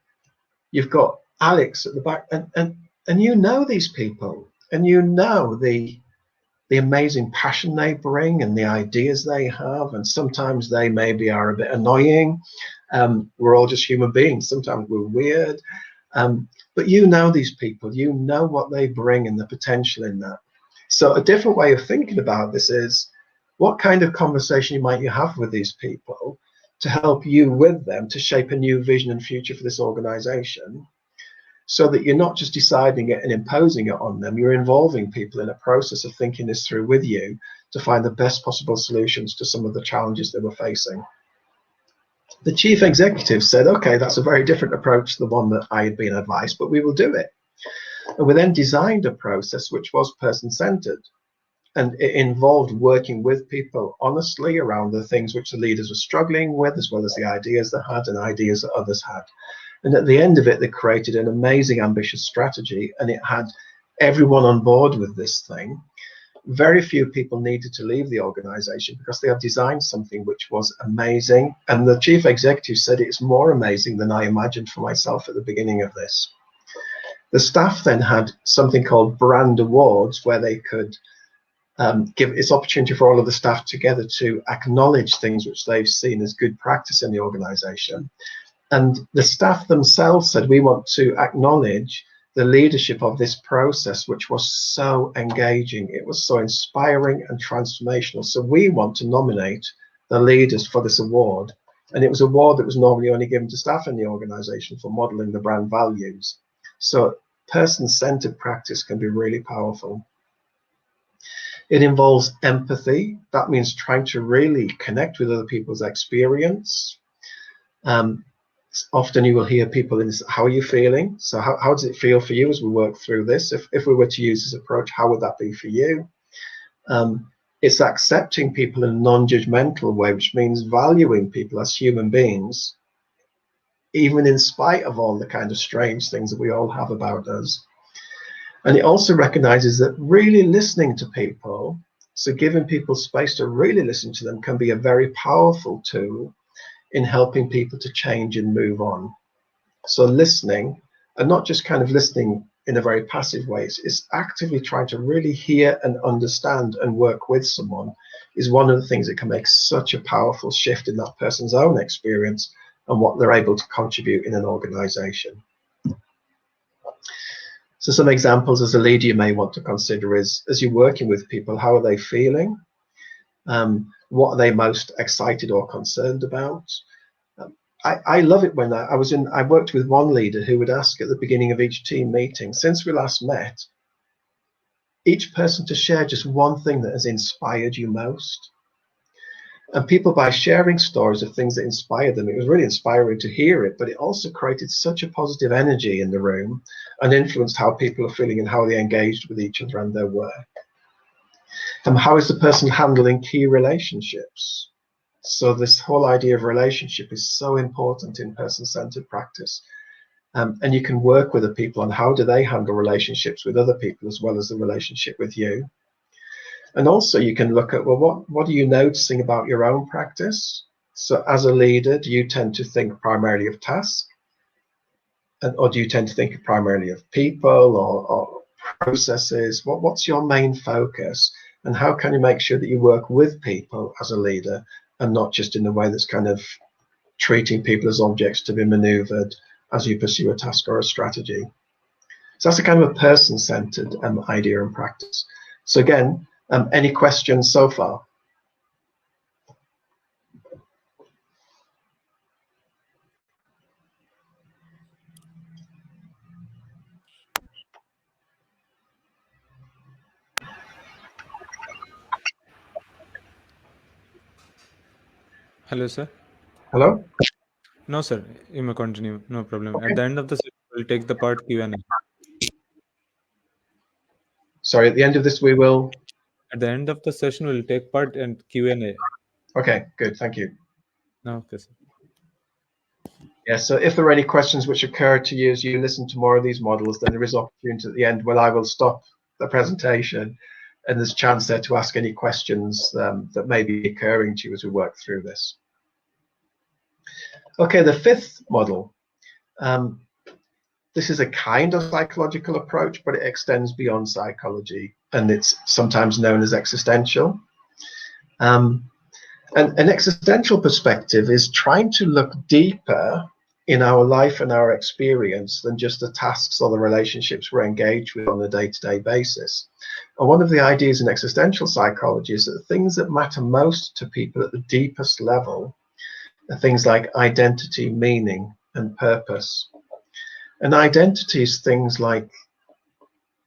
you've got Alex at the back, and you know these people, and you know the amazing passion they bring and the ideas they have, and sometimes they maybe are a bit annoying. We're all just human beings. Sometimes we're weird. But you know these people, you know what they bring and the potential in that. So a different way of thinking about this is, what kind of conversation might you have with these people to help you with them to shape a new vision and future for this organization, so that you're not just deciding it and imposing it on them, you're involving people in a process of thinking this through with you to find the best possible solutions to some of the challenges they were facing. The chief executive said, okay, that's a very different approach to the one that I had been advised, but we will do it. And we then designed a process which was person-centered, and it involved working with people honestly around the things which the leaders were struggling with, as well as the ideas they had and ideas that others had. And at the end of it, they created an amazing, ambitious strategy, and it had everyone on board with this thing. Very few people needed to leave the organization because they have designed something which was amazing. And the chief executive said it's more amazing than I imagined for myself at the beginning of this. The staff then had something called brand awards, where they could give its opportunity for all of the staff together to acknowledge things which they've seen as good practice in the organization. And the staff themselves said, we want to acknowledge the leadership of this process, which was so engaging. It was so inspiring and transformational. So we want to nominate the leaders for this award. And it was an award that was normally only given to staff in the organization for modeling the brand values. So person-centered practice can be really powerful. It involves empathy. That means trying to really connect with other people's experience. Often you will hear people in this, how are you feeling? So how does it feel for you as we work through this? If we were to use this approach, how would that be for you? It's accepting people in a non-judgmental way, which means valuing people as human beings, even in spite of all the kind of strange things that we all have about us. And it also recognizes that really listening to people, so giving people space to really listen to them, can be a very powerful tool in helping people to change and move on. So listening, and not just kind of listening in a very passive way, it's actively trying to really hear and understand and work with someone, is one of the things that can make such a powerful shift in that person's own experience and what they're able to contribute in an organization. So some examples as a leader you may want to consider is, as you're working with people, how are they feeling? What are they most excited or concerned about? I love it when I worked with one leader who would ask at the beginning of each team meeting, since we last met, each person to share just one thing that has inspired you most. And people, by sharing stories of things that inspired them, it was really inspiring to hear it, but it also created such a positive energy in the room and influenced how people are feeling and how they engaged with each other and their work. And how is the person handling key relationships? So this whole idea of relationship is so important in person-centered practice. And you can work with the people on how do they handle relationships with other people as well as the relationship with you. And also you can look at, well, what are you noticing about your own practice? So as a leader, do you tend to think primarily of tasks? Or do you tend to think primarily of people or processes? What's your main focus? And how can you make sure that you work with people as a leader and not just in a way that's kind of treating people as objects to be maneuvered as you pursue a task or a strategy? So that's a kind of a person-centered idea and practice. So again, any questions so far? Hello, sir. Hello? No, sir. You may continue. No problem. At Okay. the end of the session, we'll take the part Q&A. Sorry, at the end of this we will... At the end of the session, we'll take part and Q&A. Okay, good, thank you. No, okay, sir. Yeah, so if there are any questions which occur to you as you listen to more of these models, then there is opportunity at the end where I will stop the presentation and there's a chance there to ask any questions that may be occurring to you as we work through this. Okay, the fifth model. This is a kind of psychological approach, but it extends beyond psychology, and it's sometimes known as existential. And an existential perspective is trying to look deeper in our life and our experience than just the tasks or the relationships we're engaged with on a day-to-day basis. And one of the ideas in existential psychology is that the things that matter most to people at the deepest level are things like identity, meaning, and purpose. And identity is things like,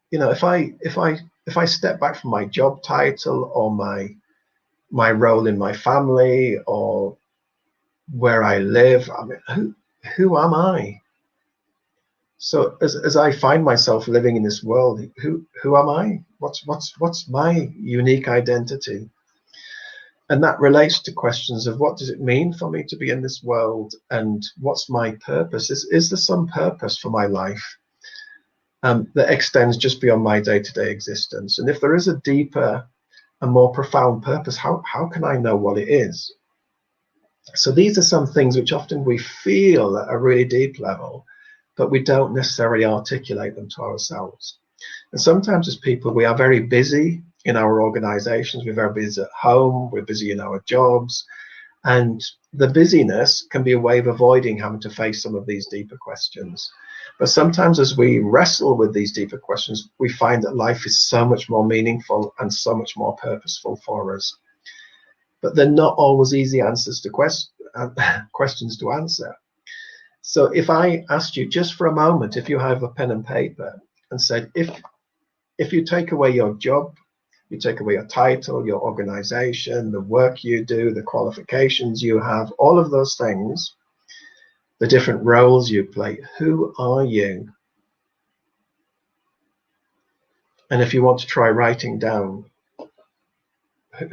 you know, if I step back from my job title or my role in my family or where I live, I mean, who am I? So as I find myself living in this world, who am I? What's my unique identity? And that relates to questions of what does it mean for me to be in this world, and what's my purpose? Is there some purpose for my life that extends just beyond my day-to-day existence? And if there is a deeper and more profound purpose, how can I know what it is? So these are some things which often we feel at a really deep level, but we don't necessarily articulate them to ourselves. And sometimes as people, we are very busy in our organizations, we're very busy at home, we're busy in our jobs, And the busyness can be a way of avoiding having to face some of these deeper questions. But sometimes as we wrestle with these deeper questions, we find that life is so much more meaningful and so much more purposeful for us. But they're not always easy answers to questions to answer. So if I asked you just for a moment, if you have a pen and paper, and said, if you take away your job, you take away your title, your organization, the work you do, the qualifications you have, all of those things, the different roles you play, who are you? And if you want to try writing down,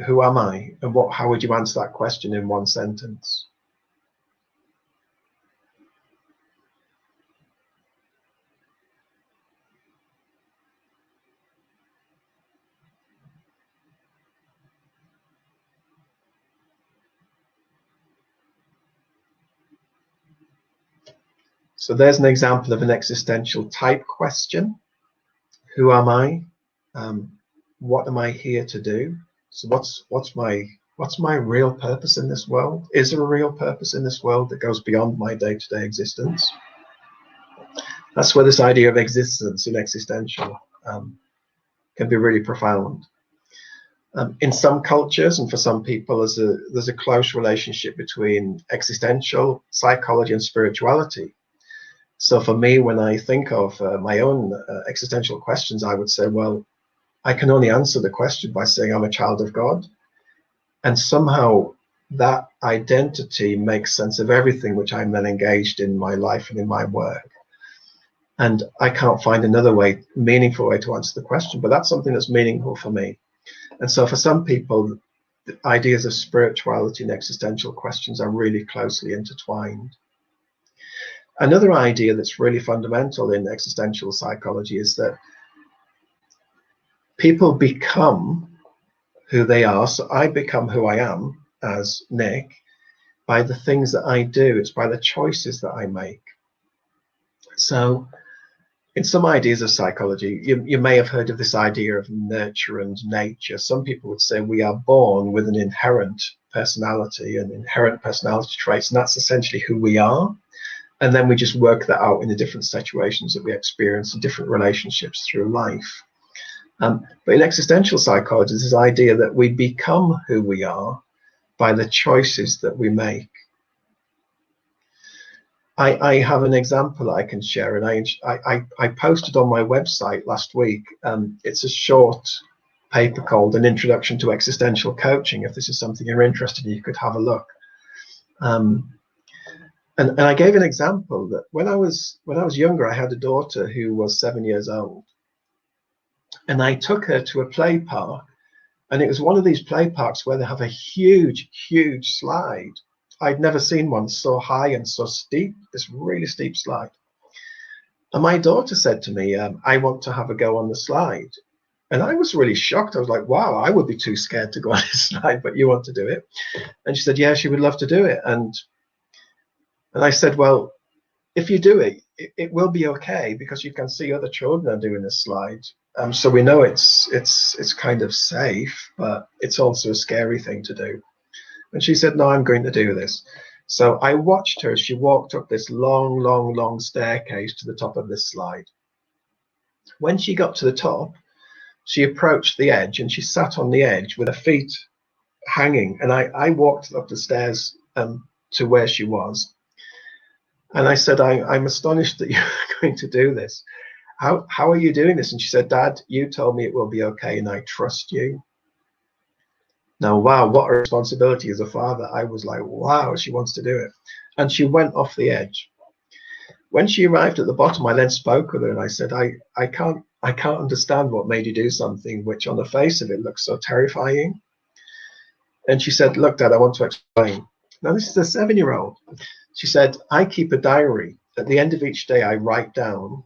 who am I? And how would you answer that question in one sentence? So there's an example of an existential type question. Who am I? What am I here to do? So what's my real purpose in this world? Is there a real purpose in this world that goes beyond my day-to-day existence? That's where this idea of existence in existential can be really profound. In some cultures and for some people, there's a close relationship between existential psychology and spirituality. So for me, when I think of my own existential questions, I would say, well, I can only answer the question by saying I'm a child of God. And somehow that identity makes sense of everything which I'm then engaged in my life and in my work. And I can't find another meaningful way to answer the question, but that's something that's meaningful for me. And so for some people, the ideas of spirituality and existential questions are really closely intertwined. Another idea that's really fundamental in existential psychology is that people become who they are. So I become who I am as Nick by the things that I do. It's by the choices that I make. So in some ideas of psychology, you may have heard of this idea of nurture and nature. Some people would say we are born with an inherent personality and inherent personality traits, and that's essentially who we are. And then we just work that out in the different situations that we experience in different relationships through life. But in existential psychology, there's this idea that we become who we are by the choices that we make. I have an example I can share, and I posted on my website last week. It's a short paper called An Introduction to Existential Coaching. If this is something you're interested in, you could have a look. And I gave an example that when I was younger, I had a daughter who was 7 years old, and I took her to a play park, and it was one of these play parks where they have a huge slide. I'd never seen one so high and so steep, this really steep slide. And my daughter said to me, I want to have a go on the slide. And I was really shocked. I was like, wow, I would be too scared to go on this slide, but you want to do it? And she said, yeah, she would love to do it. And I said, well, if you do it, it will be okay, because you can see other children are doing this slide. So we know it's kind of safe, but it's also a scary thing to do. And she said, no, I'm going to do this. So I watched her as she walked up this long staircase to the top of this slide. When she got to the top, she approached the edge and she sat on the edge with her feet hanging. And I walked up the stairs to where she was. And I said, I'm astonished that you're going to do this. How are you doing this? And she said, Dad, you told me it will be okay, and I trust you. Now, wow, what a responsibility as a father. I was like, wow, she wants to do it. And she went off the edge. When she arrived at the bottom, I then spoke with her and I said, I can't understand what made you do something which on the face of it looks so terrifying. And she said, look, Dad, I want to explain. Now, this is a 7-year-old. She said, I keep a diary. At the end of each day, I write down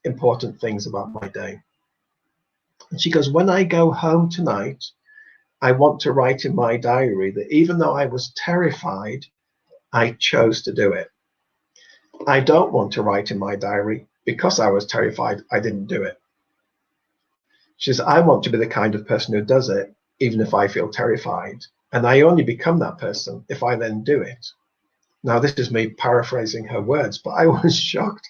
important things about my day. And she goes, when I go home tonight, I want to write in my diary that even though I was terrified, I chose to do it. I don't want to write in my diary because I was terrified, I didn't do it. She says, I want to be the kind of person who does it, even if I feel terrified. And I only become that person if I then do it. Now, this is me paraphrasing her words, but I was shocked.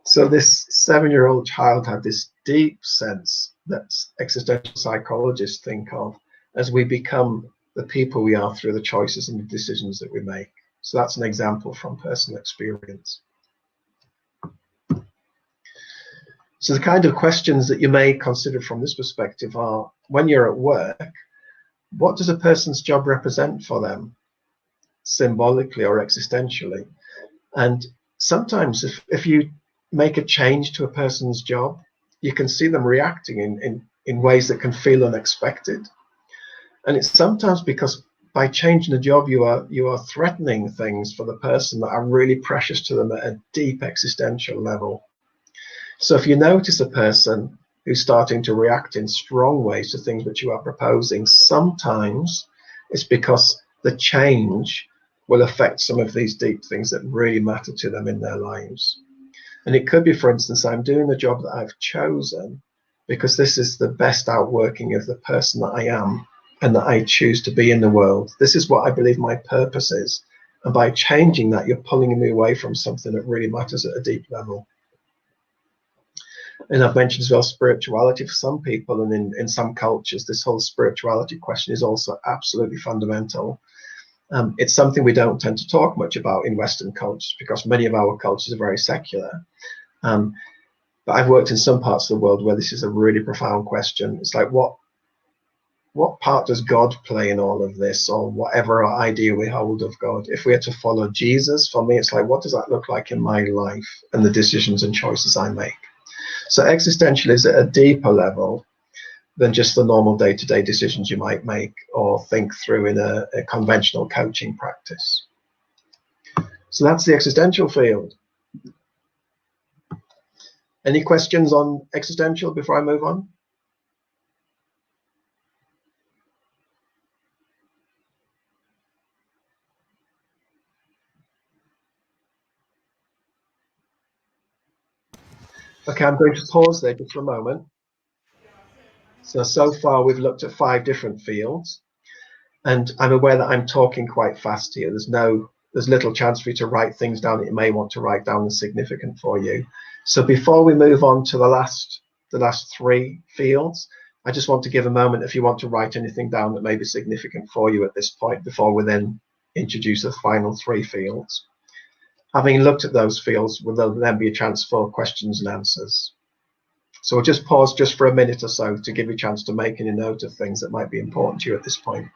So this 7-year-old child had this deep sense that existential psychologists think of as we become the people we are through the choices and the decisions that we make. So that's an example from personal experience. So the kind of questions that you may consider from this perspective are, when you're at work, what does a person's job represent for them, symbolically or existentially? And sometimes if you make a change to a person's job, you can see them reacting in ways that can feel unexpected. And it's sometimes because by changing the job, you are threatening things for the person that are really precious to them at a deep existential level. So if you notice a person who's starting to react in strong ways to things which you are proposing, sometimes it's because the change will affect some of these deep things that really matter to them in their lives. And it could be, for instance, I'm doing the job that I've chosen because this is the best outworking of the person that I am and that I choose to be in the world. This is what I believe my purpose is. And by changing that, you're pulling me away from something that really matters at a deep level. And I've mentioned as well spirituality for some people, and in some cultures, this whole spirituality question is also absolutely fundamental. It's something we don't tend to talk much about in Western cultures because many of our cultures are very secular. But I've worked in some parts of the world where this is a really profound question. It's like, what part does God play in all of this, or whatever idea we hold of God? If we are to follow Jesus, for me, it's like, what does that look like in my life and the decisions and choices I make? So existential is at a deeper level than just the normal day-to-day decisions you might make or think through in a conventional coaching practice. So that's the existential field. Any questions on existential before I move on? Okay, I'm going to pause there just for a moment. So far we've looked at 5 different fields, and I'm aware that I'm talking quite fast here. There's little chance for you to write things down that you may want to write down that's significant for you. So before we move on to the last 3 fields, I just want to give a moment if you want to write anything down that may be significant for you at this point before we then introduce the final 3 fields. Having looked at those fields, will there then be a chance for questions and answers? So we'll just pause just for a minute or so to give you a chance to make any note of things that might be important to you at this point.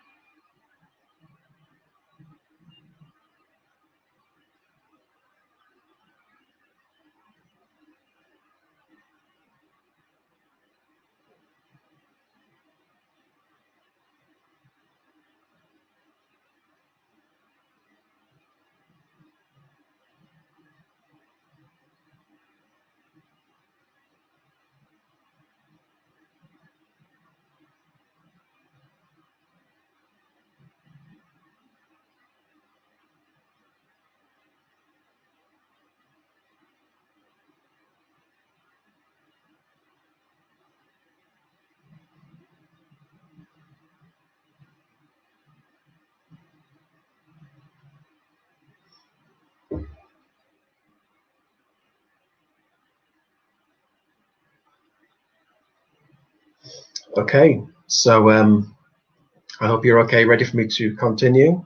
Okay, so I hope you're okay, ready for me to continue.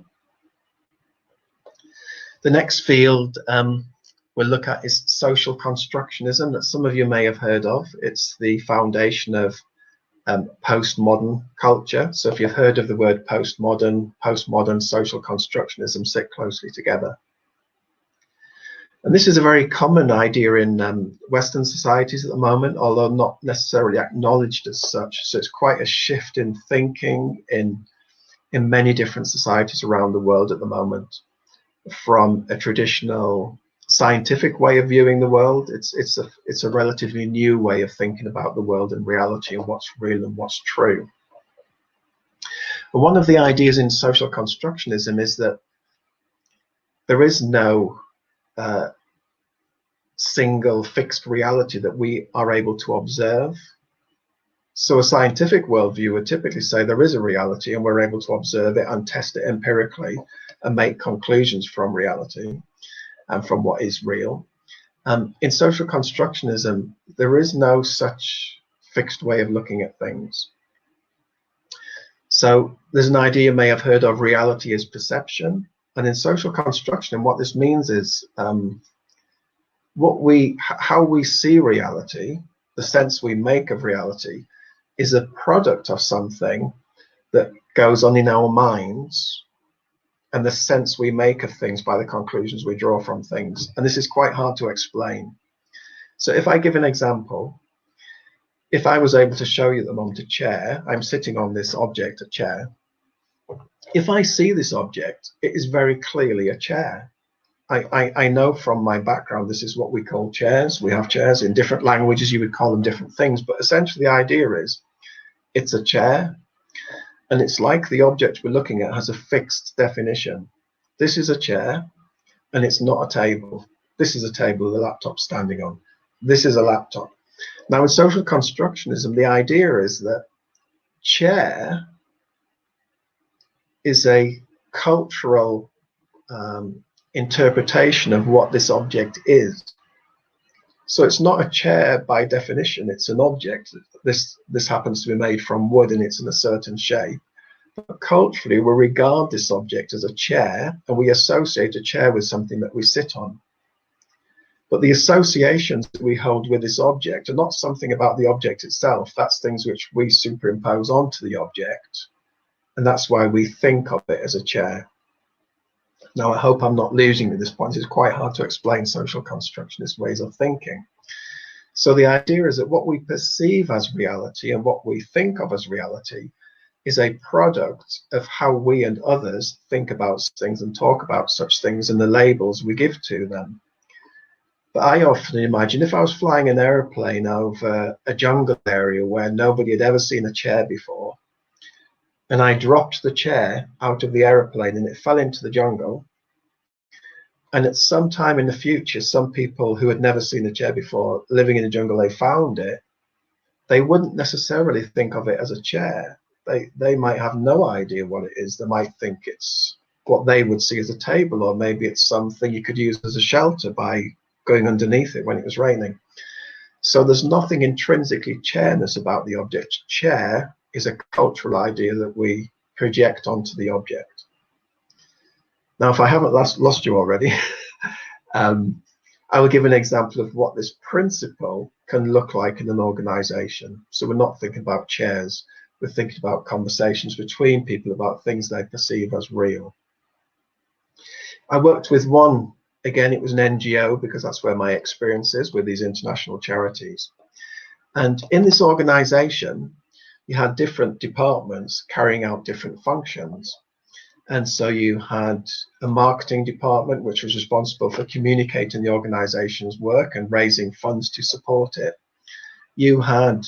The next field we'll look at is social constructionism, that some of you may have heard of. It's the foundation of postmodern culture. So if you've heard of the word postmodern, social constructionism sit closely together. And this is a very common idea in Western societies at the moment, although not necessarily acknowledged as such. So it's quite a shift in thinking in many different societies around the world at the moment. From a traditional scientific way of viewing the world, it's a relatively new way of thinking about the world and reality and what's real and what's true. But one of the ideas in social constructionism is that there is no single fixed reality that we are able to observe. So a scientific worldview would typically say there is a reality and we're able to observe it and test it empirically and make conclusions from reality and from what is real. In social constructionism, there is no such fixed way of looking at things. So there's an idea you may have heard of, reality is perception. And in social construction, what this means is how we see reality, the sense we make of reality, is a product of something that goes on in our minds and the sense we make of things by the conclusions we draw from things. And this is quite hard to explain. So if I give an example, if I was able to show you at the moment a chair, I'm sitting on this object, a chair. If I see this object, it is very clearly a chair. I know from my background, this is what we call chairs. We have chairs in different languages, you would call them different things, but essentially the idea is it's a chair, and it's like the object we're looking at has a fixed definition. This is a chair, and it's not a table. This is a table with a laptop standing on. This is a laptop. Now, in social constructionism, the idea is that chair is a cultural interpretation of what this object is. So it's not a chair by definition, it's an object. This happens to be made from wood and it's in a certain shape. But culturally, we regard this object as a chair and we associate a chair with something that we sit on. But the associations that we hold with this object are not something about the object itself. That's things which we superimpose onto the object. And that's why we think of it as a chair. Now, I hope I'm not losing you at this point. It's quite hard to explain social constructionist ways of thinking. So the idea is that what we perceive as reality and what we think of as reality is a product of how we and others think about things and talk about such things and the labels we give to them. But I often imagine if I was flying an airplane over a jungle area where nobody had ever seen a chair before, and I dropped the chair out of the airplane and it fell into the jungle, and at some time in the future, some people who had never seen a chair before living in the jungle, they found it, they wouldn't necessarily think of it as a chair. They might have no idea what it is. They might think it's what they would see as a table, or maybe it's something you could use as a shelter by going underneath it when it was raining. So there's nothing intrinsically chairness about the object. Chair is a cultural idea that we project onto the object. Now, if I haven't lost you already, I will give an example of what this principle can look like in an organization. So we're not thinking about chairs, we're thinking about conversations between people about things they perceive as real. I worked with one, again, it was an NGO because that's where my experience is with these international charities. And in this organization, you had different departments carrying out different functions. And so you had a marketing department, which was responsible for communicating the organization's work and raising funds to support it. You had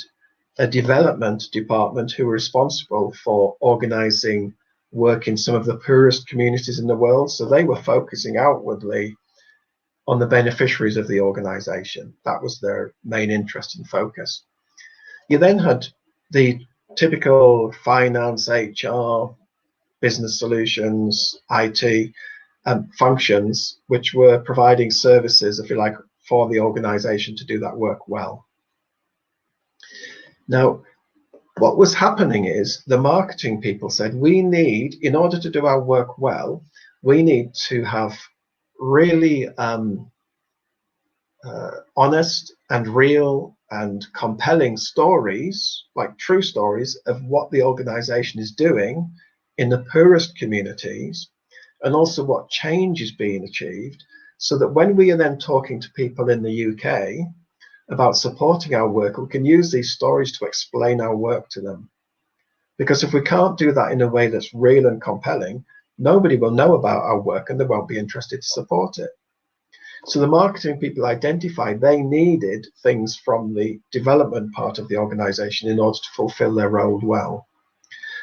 a development department who were responsible for organizing work in some of the poorest communities in the world. So they were focusing outwardly on the beneficiaries of the organization. That was their main interest and focus. You then had the typical finance, HR, business solutions, IT functions, which were providing services, if you like, for the organization to do that work well. Now, what was happening is the marketing people said, we need, in order to do our work well, we need to have really honest and real and compelling stories, like true stories of what the organization is doing in the poorest communities, and also what change is being achieved, so that when we are then talking to people in the UK about supporting our work, we can use these stories to explain our work to them. Because if we can't do that in a way that's real and compelling, nobody will know about our work and they won't be interested to support it. So the marketing people identified they needed things from the development part of the organization in order to fulfill their role well.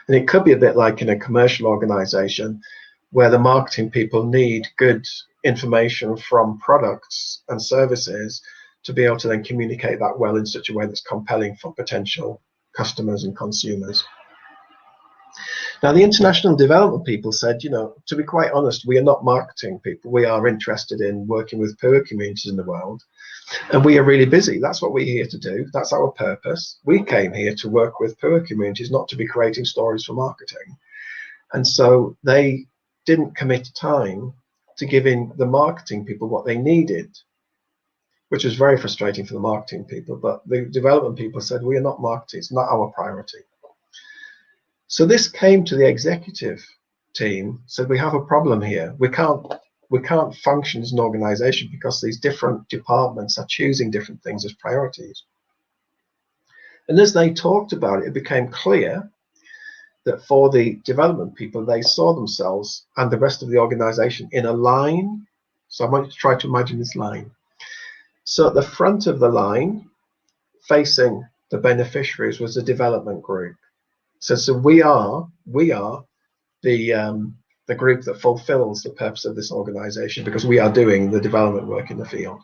And it could be a bit like in a commercial organization where the marketing people need good information from products and services to be able to then communicate that well in such a way that's compelling for potential customers and consumers. Now, the international development people said, to be quite honest, we are not marketing people. We are interested in working with poor communities in the world, and we are really busy. That's what we're here to do. That's our purpose. We came here to work with poor communities, not to be creating stories for marketing. And so they didn't commit time to giving the marketing people what they needed, which was very frustrating for the marketing people. But the development people said, we are not marketing. It's not our priority. So this came to the executive team, said we have a problem here. We can't function as an organization because these different departments are choosing different things as priorities. And as they talked about it, it became clear that for the development people, they saw themselves and the rest of the organization in a line. So I want you to try to imagine this line. So at the front of the line, facing the beneficiaries, was the development group. So we are the group that fulfills the purpose of this organization because we are doing the development work in the field.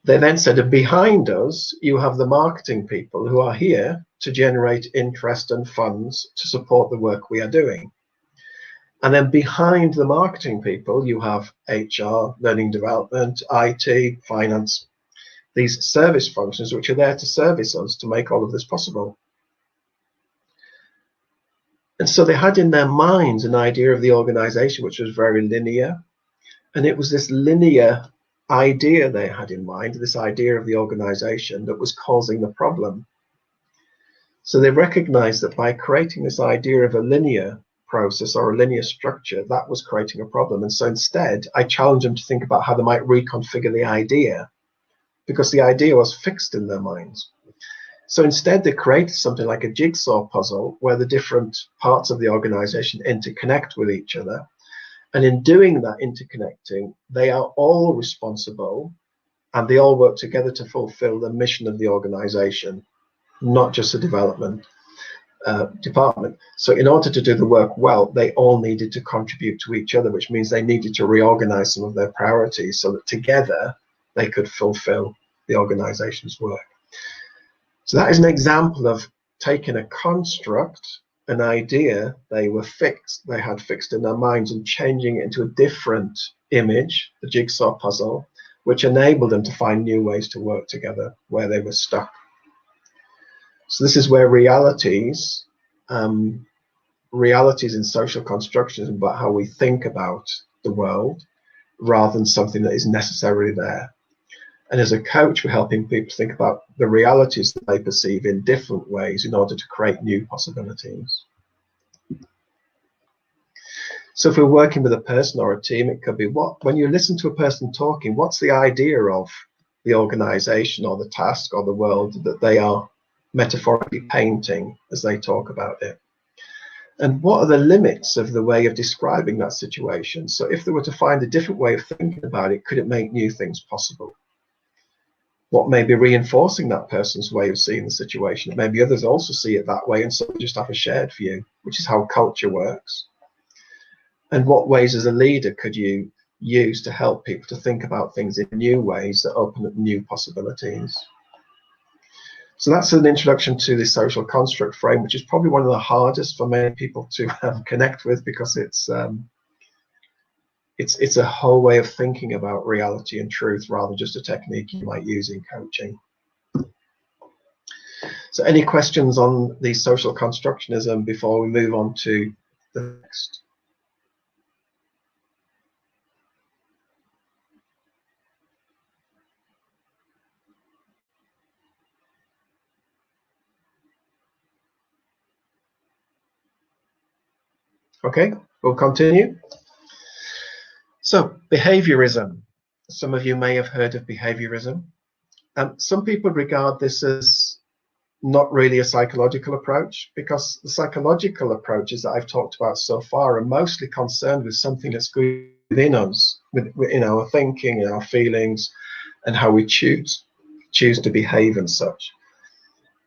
They then said, and behind us, you have the marketing people who are here to generate interest and funds to support the work we are doing. And then behind the marketing people, you have HR, learning development, IT, finance, these service functions which are there to service us to make all of this possible. And so they had in their minds an idea of the organization which was very linear. And it was this linear idea they had in mind, this idea of the organization, that was causing the problem. So they recognized that by creating this idea of a linear process or a linear structure, that was creating a problem. And so instead, I challenged them to think about how they might reconfigure the idea, because the idea was fixed in their minds. So instead, they created something like a jigsaw puzzle where the different parts of the organization interconnect with each other. And in doing that interconnecting, they are all responsible and they all work together to fulfill the mission of the organization, not just the development department. So in order to do the work well, they all needed to contribute to each other, which means they needed to reorganize some of their priorities so that together they could fulfill the organization's work. So that is an example of taking a construct, an idea they had fixed in their minds, and changing it into a different image, the jigsaw puzzle, which enabled them to find new ways to work together where they were stuck. So this is where realities in social construction is about how we think about the world rather than something that is necessarily there. And as a coach, we're helping people think about the realities that they perceive in different ways in order to create new possibilities. So if we're working with a person or a team, it could be when you listen to a person talking, what's the idea of the organization or the task or the world that they are metaphorically painting as they talk about it? And what are the limits of the way of describing that situation? So if they were to find a different way of thinking about it, could it make new things possible? What may be reinforcing that person's way of seeing the situation? Maybe others also see it that way, and so just have a shared view, which is how culture works. And what ways as a leader could you use to help people to think about things in new ways that open up new possibilities? So that's an introduction to the social construct frame, which is probably one of the hardest for many people to connect with, because it's a whole way of thinking about reality and truth rather than just a technique you might use in coaching. So any questions on the social constructionism before we move on to the next? Okay, we'll continue. So behaviorism. Some of you may have heard of behaviorism. Some people regard this as not really a psychological approach, because the psychological approaches that I've talked about so far are mostly concerned with something that's within us, in our thinking, in our feelings, and how we choose to behave and such.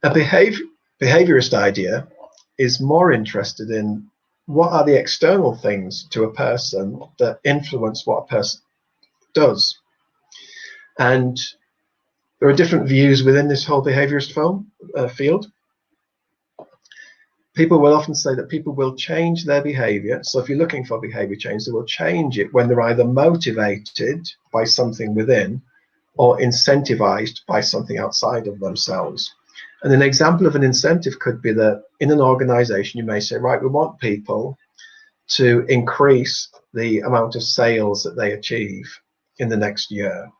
A behaviorist idea is more interested in what are the external things to a person that influence what a person does. And there are different views within this whole behaviorist field. people will often say that people will change their behavior. So if you're looking for behavior change, they will change it when they're either motivated by something within or incentivized by something outside of themselves. And an example of an incentive could be that in an organization, you may say, right, we want people to increase the amount of sales that they achieve in the next year,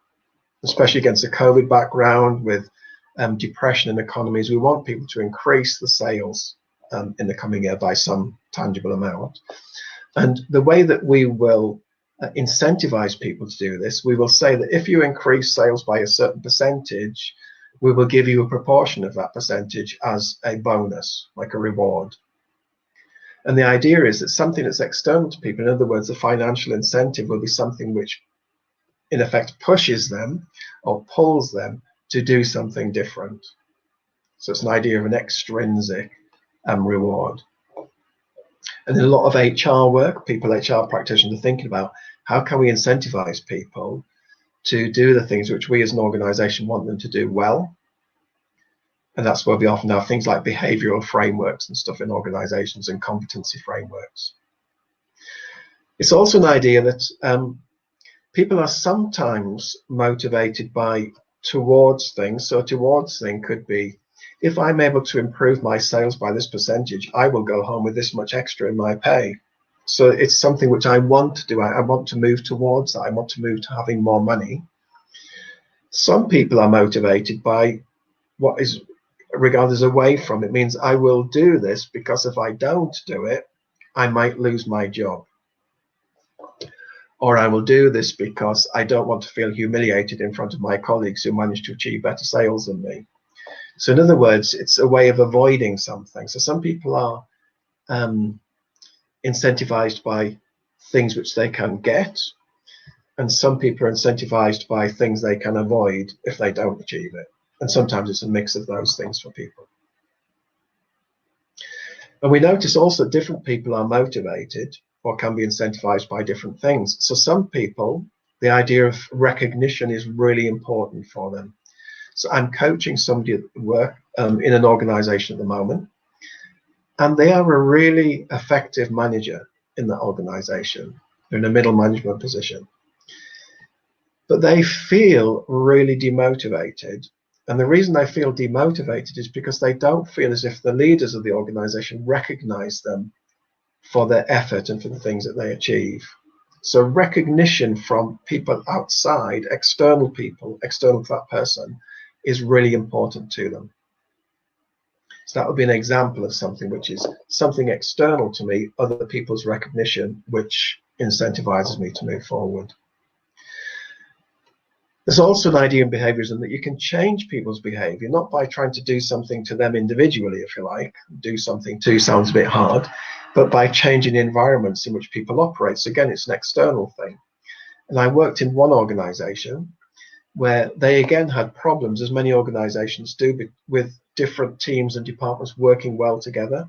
especially against a COVID background with depression in economies. We want people to increase the sales in the coming year by some tangible amount. And the way that we will incentivize people to do this, we will say that if you increase sales by a certain percentage, we will give you a proportion of that percentage as a bonus, like a reward. And the idea is that something that's external to people, in other words, the financial incentive, will be something which in effect pushes them or pulls them to do something different. So it's an idea of an extrinsic reward. And in a lot of HR work, HR practitioners are thinking about how can we incentivize people to do the things which we as an organization want them to do well. And that's where we often have things like behavioral frameworks and stuff in organizations and competency frameworks. It's also an idea that people are sometimes motivated by towards things. So towards thing could be, if I'm able to improve my sales by this percentage, I will go home with this much extra in my pay. So it's something which I want to do. I want to move towards that. I want to move to having more money. Some people are motivated by what is regarded as away from. It means I will do this because if I don't do it, I might lose my job. Or I will do this because I don't want to feel humiliated in front of my colleagues who managed to achieve better sales than me. So in other words, it's a way of avoiding something. So some people are incentivized by things which they can get, and some people are incentivized by things they can avoid if they don't achieve it. And sometimes it's a mix of those things for people. And we notice also that different people are motivated or can be incentivized by different things. So some people, the idea of recognition is really important for them. So I'm coaching somebody at work in an organization at the moment, and they are a really effective manager in that organization. They're in a middle management position. But they feel really demotivated. And the reason they feel demotivated is because they don't feel as if the leaders of the organization recognize them for their effort and for the things that they achieve. So recognition from people outside, external people, external to that person, is really important to them. So that would be an example of something which is something external to me, other people's recognition, which incentivizes me to move forward. There's also an idea in behaviorism that you can change people's behavior, not by trying to do something to them individually, if you like. Do something to sounds a bit hard, but by changing environments in which people operate. So again, it's an external thing. And I worked in one organization where they again had problems, as many organizations do, with different teams and departments working well together.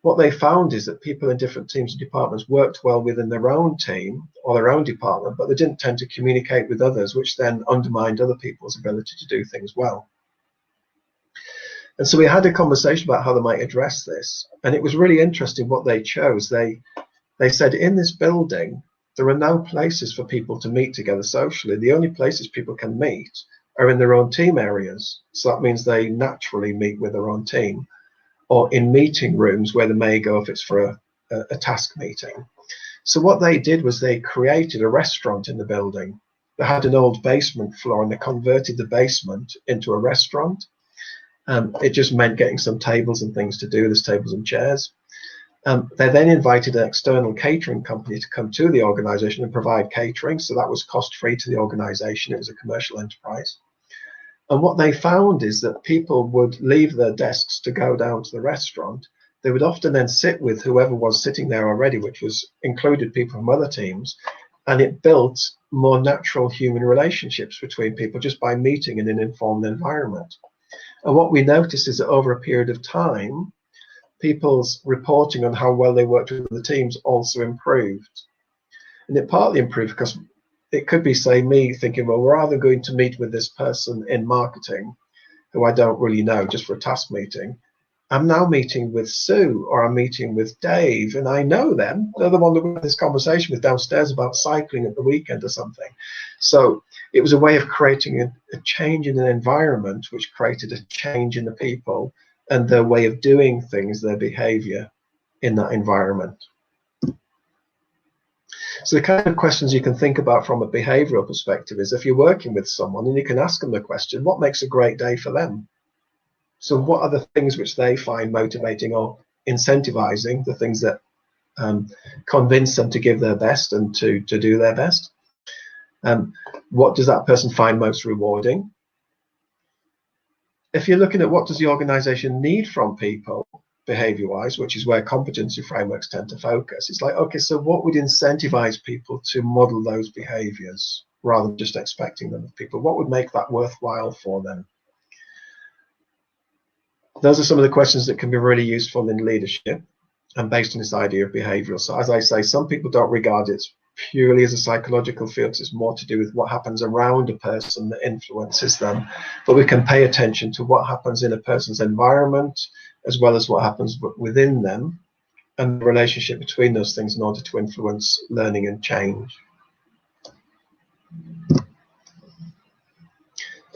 What they found is that people in different teams and departments worked well within their own team or their own department, but they didn't tend to communicate with others, which then undermined other people's ability to do things well. And so we had a conversation about how they might address this. And it was really interesting what they chose. They said in this building, there are no places for people to meet together socially. The only places people can meet are in their own team areas. So that means they naturally meet with their own team, or in meeting rooms where they may go if it's for a task meeting. So what they did was they created a restaurant in the building. They had an old basement floor and they converted the basement into a restaurant. It just meant getting some tables and things to do. There's tables and chairs. They then invited an external catering company to come to the organization and provide catering. So that was cost-free to the organization. It was a commercial enterprise. And what they found is that people would leave their desks to go down to the restaurant. They would often then sit with whoever was sitting there already, which was included people from other teams. And it built more natural human relationships between people just by meeting in an informal environment. And what we noticed is that over a period of time, people's reporting on how well they worked with the teams also improved. And it partly improved because it could be, say, me thinking, well, we're either going to meet with this person in marketing, who I don't really know, just for a task meeting, I'm now meeting with Sue, or I'm meeting with Dave, and I know them. They're the one that we had this conversation with downstairs about cycling at the weekend or something. So it was a way of creating a change in an environment, which created a change in the people and their way of doing things, their behavior in that environment. So the kind of questions you can think about from a behavioral perspective is, if you're working with someone and you can ask them the question, what makes a great day for them? So what are the things which they find motivating or incentivizing, the things that convince them to give their best and to do their best? What does that person find most rewarding? If you're looking at what does the organization need from people, behavior-wise, which is where competency frameworks tend to focus, it's like, okay, so what would incentivize people to model those behaviors rather than just expecting them of people? What would make that worthwhile for them? Those are some of the questions that can be really useful in leadership and based on this idea of behavioral. So as I say, some people don't regard it purely as a psychological field. It's more to do with what happens around a person that influences them. But we can pay attention to what happens in a person's environment as well as what happens within them and the relationship between those things in order to influence learning and change.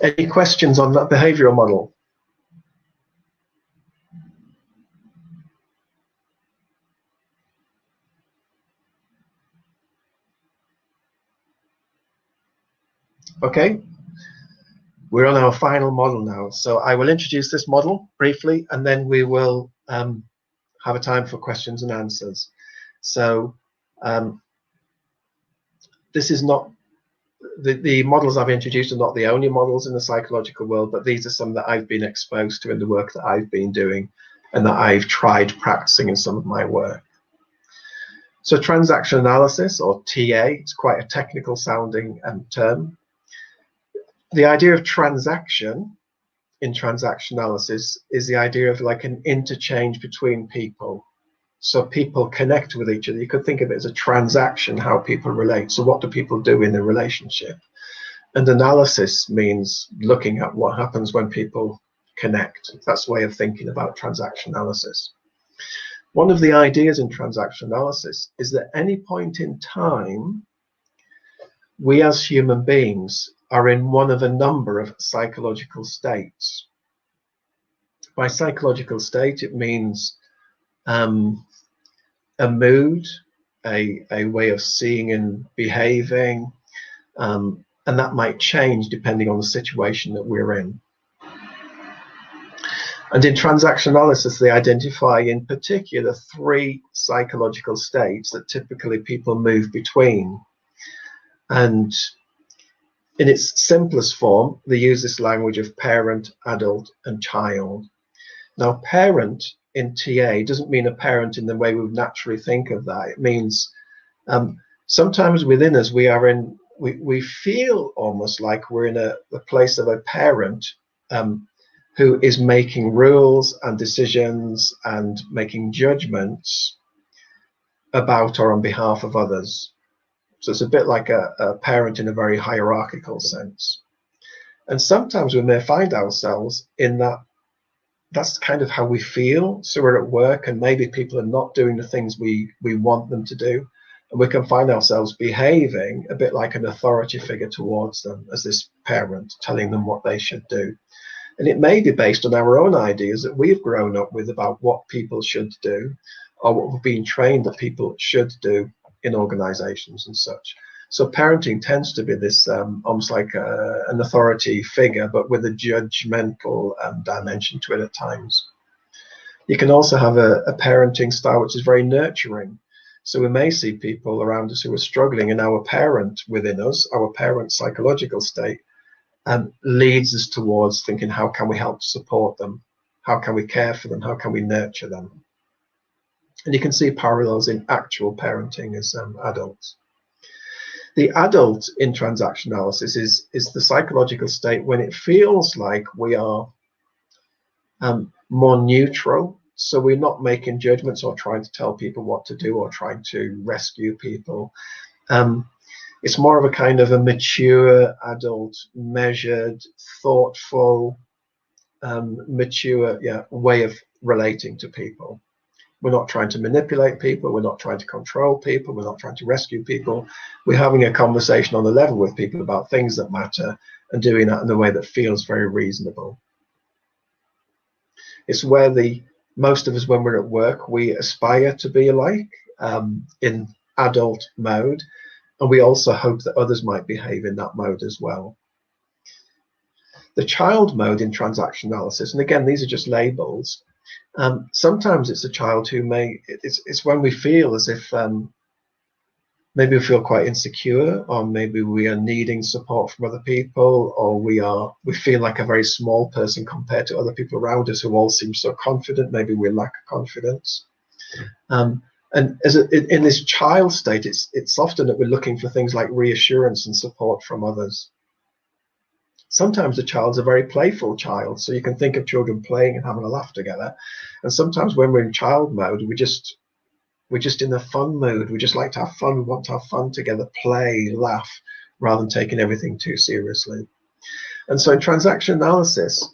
Any questions on that behavioral model? Okay, we're on our final model now. So I will introduce this model briefly, and then we will have a time for questions and answers. So this is not, the models I've introduced are not the only models in the psychological world, but these are some that I've been exposed to in the work that I've been doing and that I've tried practicing in some of my work. So transaction analysis, or TA, it's quite a technical sounding term. The idea of transaction in transaction analysis is the idea of like an interchange between people. So people connect with each other. You could think of it as a transaction, how people relate. So what do people do in a relationship? And analysis means looking at what happens when people connect. That's a way of thinking about transaction analysis. One of the ideas in transaction analysis is that at any point in time, we as human beings are in one of a number of psychological states. By psychological state, it means a mood, a way of seeing and behaving, and that might change depending on the situation that we're in. And in transaction analysis, they identify in particular 3 psychological states that typically people move between. And in its simplest form, they use this language of parent, adult, and child. Now, parent in TA doesn't mean a parent in the way we would naturally think of that. It means sometimes within us we feel almost like we're in the place of a parent who is making rules and decisions and making judgments about or on behalf of others. So it's a bit like a parent in a very hierarchical sense. And sometimes we may find ourselves in that's kind of how we feel. So we're at work and maybe people are not doing the things we want them to do. And we can find ourselves behaving a bit like an authority figure towards them as this parent, telling them what they should do. And it may be based on our own ideas that we've grown up with about what people should do or what we've been trained that people should do in organizations and such. So parenting tends to be this almost like an authority figure, but with a judgmental dimension to it at times. You can also have a parenting style which is very nurturing. So we may see people around us who are struggling, and our parent within us, our parent psychological state, leads us towards thinking, how can we help support them? How can we care for them? How can we nurture them? And you can see parallels in actual parenting as adults. The adult in transaction analysis is the psychological state when it feels like we are more neutral. So we're not making judgments or trying to tell people what to do or trying to rescue people. It's more of a kind of a mature adult, measured, thoughtful, mature way of relating to people. We're not trying to manipulate people. We're not trying to control people. We're not trying to rescue people. We're having a conversation on the level with people about things that matter and doing that in a way that feels very reasonable. It's where most of us, when we're at work, we aspire to be alike in adult mode, and we also hope that others might behave in that mode as well. The child mode in transaction analysis, and again, these are just labels. Sometimes it's a child who it's when we feel as if maybe we feel quite insecure, or maybe we are needing support from other people, or we feel like a very small person compared to other people around us who all seem so confident. Maybe we lack confidence. And in this child state, it's often that we're looking for things like reassurance and support from others. Sometimes the child's a very playful child, so you can think of children playing and having a laugh together. And sometimes when we're in child mode, we're just in a fun mood. We just like to have fun. We want to have fun together, play, laugh, rather than taking everything too seriously. And so in transaction analysis,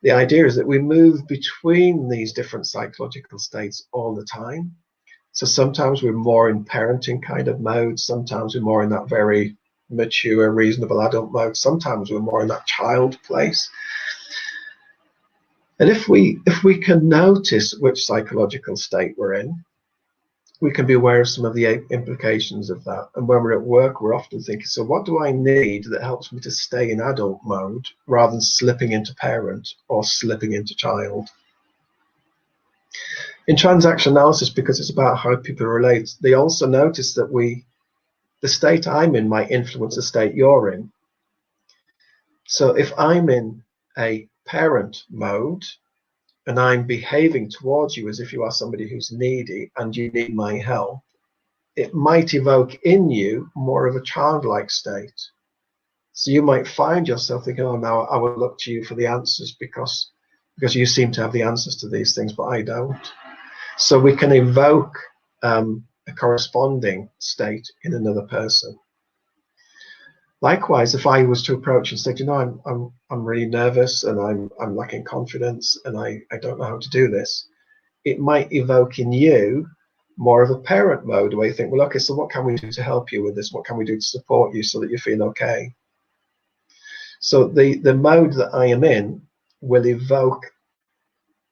the idea is that we move between these different psychological states all the time. So sometimes we're more in parenting kind of mode. Sometimes we're more in that very mature, reasonable adult mode. Sometimes we're more in that child place. And if we can notice which psychological state we're in, we can be aware of some of the implications of that. And when we're at work, we're often thinking, so what do I need that helps me to stay in adult mode rather than slipping into parent or slipping into child? In transaction analysis, because it's about how people relate, they also notice that the state I'm in might influence the state you're in. So if I'm in a parent mode and I'm behaving towards you as if you are somebody who's needy and you need my help, it might evoke in you more of a childlike state. So you might find yourself thinking, oh, now I will look to you for the answers because you seem to have the answers to these things, but I don't. So we can evoke a corresponding state in another person. Likewise, if I was to approach and say, you know, I'm really nervous and I'm lacking confidence and I don't know how to do this, it might evoke in you more of a parent mode where you think, well, okay, so what can we do to help you with this? What can we do to support you so that you feel okay? So the mode that I am in will evoke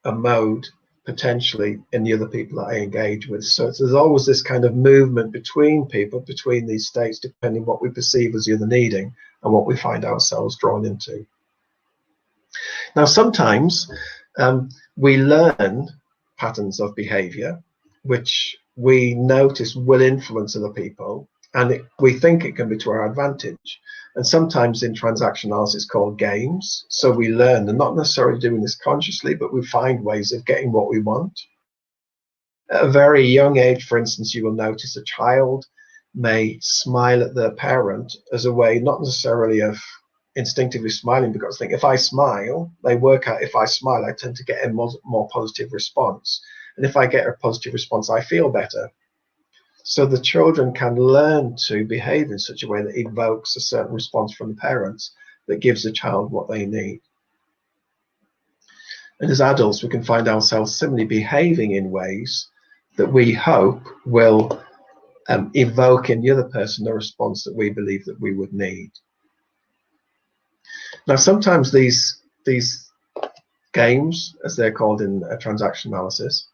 a mode potentially in the other people that I engage with. So there's always this kind of movement between people, between these states, depending what we perceive as the other needing and what we find ourselves drawn into. Now, sometimes we learn patterns of behavior, which we notice will influence other people, and we think it can be to our advantage. And sometimes in transaction analysis, it's called games. So we learn, and not necessarily doing this consciously, but we find ways of getting what we want. At a very young age, for instance, you will notice a child may smile at their parent as a way, not necessarily of instinctively smiling, because I think if I smile, they work out if I smile, I tend to get a more positive response. And if I get a positive response, I feel better. So the children can learn to behave in such a way that evokes a certain response from the parents that gives the child what they need. And as adults, we can find ourselves similarly behaving in ways that we hope will evoke in the other person the response that we believe that we would need. Now, sometimes these games, as they're called in transaction analysis,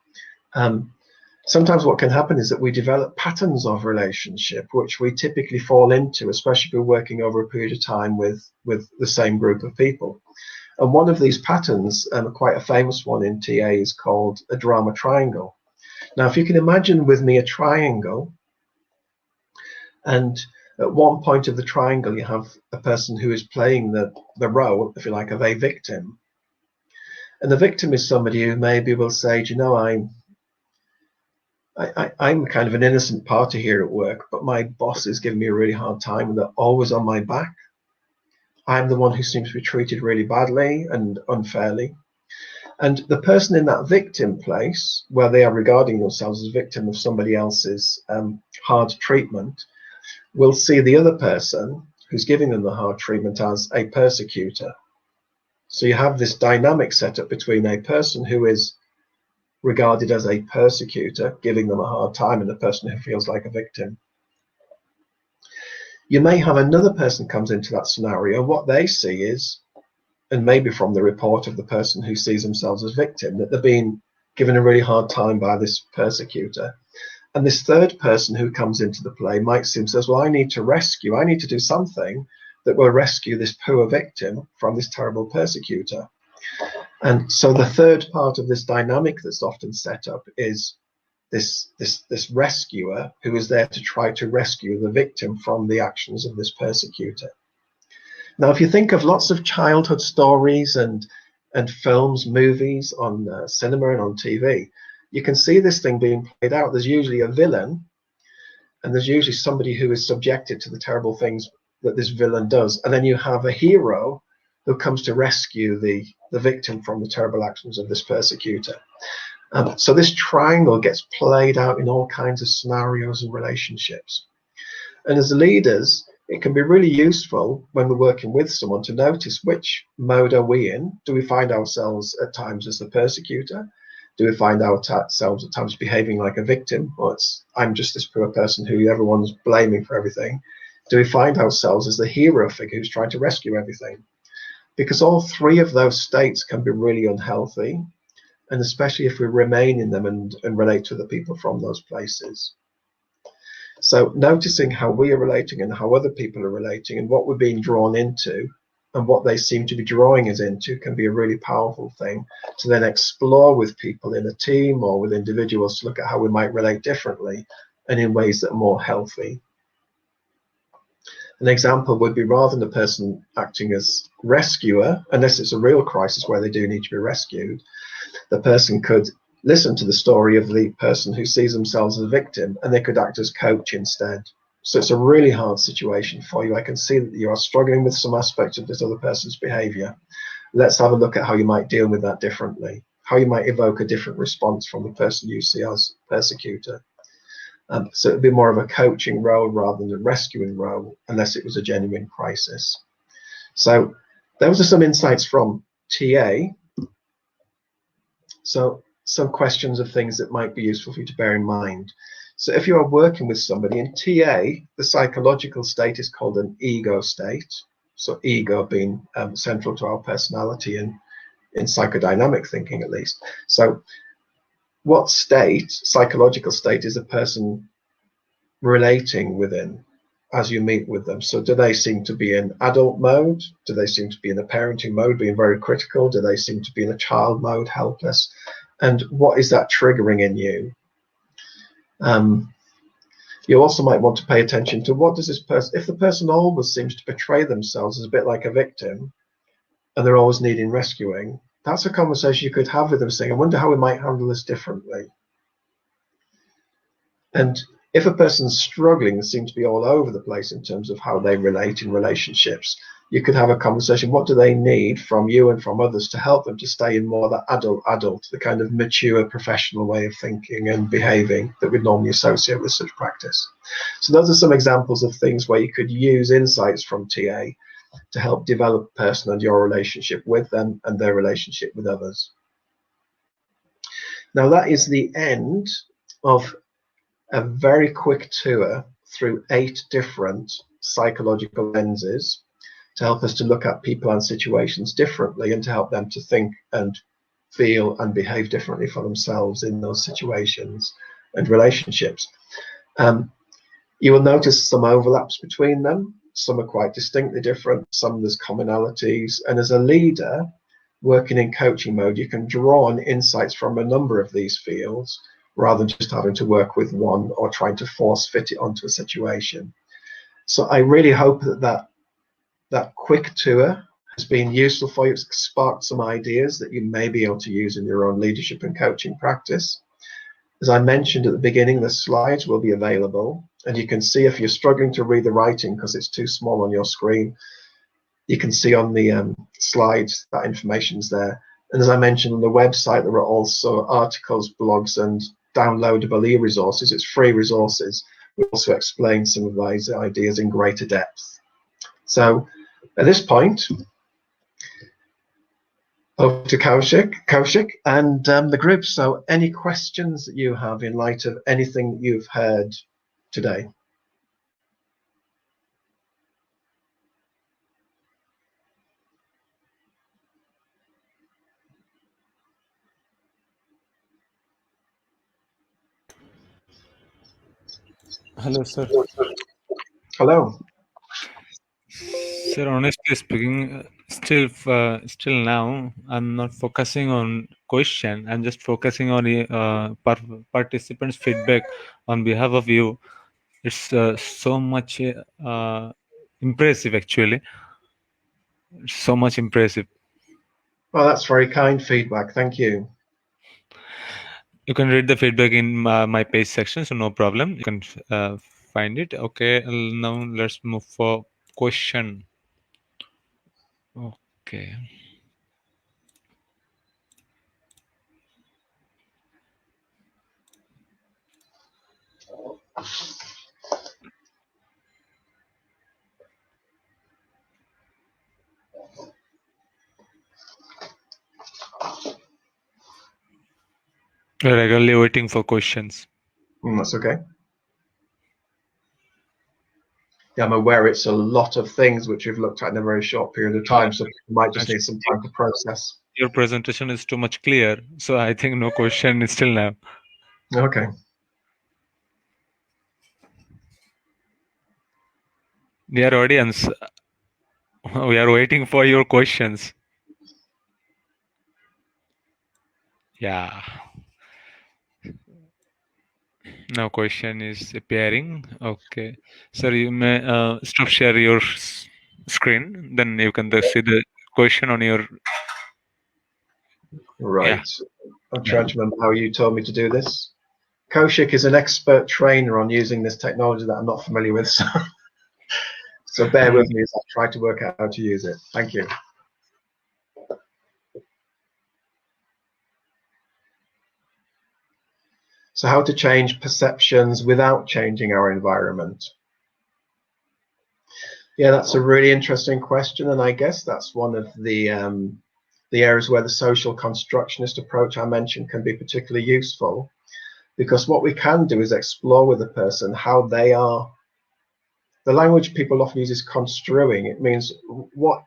sometimes what can happen is that we develop patterns of relationship, which we typically fall into, especially if we're working over a period of time with the same group of people. And one of these patterns, quite a famous one in TA, is called a drama triangle. Now, if you can imagine with me a triangle, and at one point of the triangle, you have a person who is playing the role, if you like, of a victim. And the victim is somebody who maybe will say, do you know, I'm kind of an innocent party here at work, but my boss is giving me a really hard time and they're always on my back. I'm the one who seems to be treated really badly and unfairly. And the person in that victim place, where they are regarding themselves as a victim of somebody else's hard treatment, will see the other person who's giving them the hard treatment as a persecutor. So you have this dynamic set up between a person who is regarded as a persecutor, giving them a hard time, and the person who feels like a victim. You may have another person comes into that scenario. What they see is, and maybe from the report of the person who sees themselves as victim, that they're being given a really hard time by this persecutor. And this third person who comes into the play might see and says, well, I need to do something that will rescue this poor victim from this terrible persecutor. And so the third part of this dynamic that's often set up is this rescuer who is there to try to rescue the victim from the actions of this persecutor. Now, if you think of lots of childhood stories and films, movies on cinema and on TV, you can see this thing being played out. There's usually a villain, and there's usually somebody who is subjected to the terrible things that this villain does. And then you have a hero who comes to rescue the victim from the terrible actions of this persecutor. So this triangle gets played out in all kinds of scenarios and relationships. And as leaders, it can be really useful when we're working with someone to notice which mode are we in. Do we find ourselves at times as the persecutor? Do we find ourselves at times behaving like a victim? Or I'm just this poor person who everyone's blaming for everything. Do we find ourselves as the hero figure who's trying to rescue everything? Because all three of those states can be really unhealthy, and especially if we remain in them and relate to the people from those places. So noticing how we are relating and how other people are relating and what we're being drawn into and what they seem to be drawing us into can be a really powerful thing to then explore with people in a team or with individuals to look at how we might relate differently and in ways that are more healthy. An example would be, rather than the person acting as rescuer, unless it's a real crisis where they do need to be rescued, the person could listen to the story of the person who sees themselves as a victim, and they could act as coach instead. So it's a really hard situation for you. I can see that you are struggling with some aspect of this other person's behavior. Let's have a look at how you might deal with that differently, how you might evoke a different response from the person you see as persecutor. So it would be more of a coaching role rather than a rescuing role, unless it was a genuine crisis. So those are some insights from TA. So some questions of things that might be useful for you to bear in mind. So if you are working with somebody in TA, the psychological state is called an ego state. So ego being central to our personality and in psychodynamic thinking, at least. So what state, psychological state, is a person relating within as you meet with them? So do they seem to be in adult mode? Do they seem to be in a parenting mode, being very critical? Do they seem to be in a child mode, helpless? And what is that triggering in you? You also might want to pay attention to, what does this person, if the person always seems to portray themselves as a bit like a victim and they're always needing rescuing, that's a conversation you could have with them, saying, I wonder how we might handle this differently. And if a person's struggling and seems to be all over the place in terms of how they relate in relationships, you could have a conversation. What do they need from you and from others to help them to stay in more that adult, the kind of mature professional way of thinking and behaving that we'd normally associate with such practice? So those are some examples of things where you could use insights from TA to help develop a person and your relationship with them and their relationship with others. Now that is the end of a very quick tour through 8 different psychological lenses to help us to look at people and situations differently and to help them to think and feel and behave differently for themselves in those situations and relationships. You will notice some overlaps between them. Some are quite distinctly different, some there's commonalities, and as a leader working in coaching mode, you can draw on insights from a number of these fields rather than just having to work with one or trying to force fit it onto a situation. So I really hope that quick tour has been useful for you. It's sparked some ideas that you may be able to use in your own leadership and coaching practice. As I mentioned at the beginning, the slides will be available, and you can see if you're struggling to read the writing because it's too small on your screen, you can see on the slides that information's there. And as I mentioned, on the website, there are also articles, blogs, and downloadable e-resources. It's free resources. We also explain some of these ideas in greater depth. So at this point, Over to Kaushik and the group. So any questions that you have in light of anything you've heard today? Hello, sir. Hello. Sir, honestly speaking, still now, I'm not focusing on question. I'm just focusing on participants' feedback on behalf of you. It's so much impressive, actually. It's so much impressive. Well, that's very kind feedback. Thank you. You can read the feedback in my page section, so no problem. You can find it. Okay, now let's move for question. Okay. We're regularly waiting for questions. That's okay. Yeah, I'm aware it's a lot of things which we've looked at in a very short period of time, so people might just need some time to process. Your presentation is too much clear, so I think no question is still now. Okay. Dear audience, we are waiting for your questions. Yeah. No question is appearing. Okay. Sir, you may stop share your screen. Then you can see the question on your. Yeah. Right. I'm trying to remember how you told me to do this. Kaushik is an expert trainer on using this technology that I'm not familiar with, so bear with me as I try to work out how to use it. Thank you. So how to change perceptions without changing our environment? Yeah, that's a really interesting question, and I guess that's one of the areas where the social constructionist approach I mentioned can be particularly useful, because what we can do is explore with the person how they are. The language people often use is construing. It means what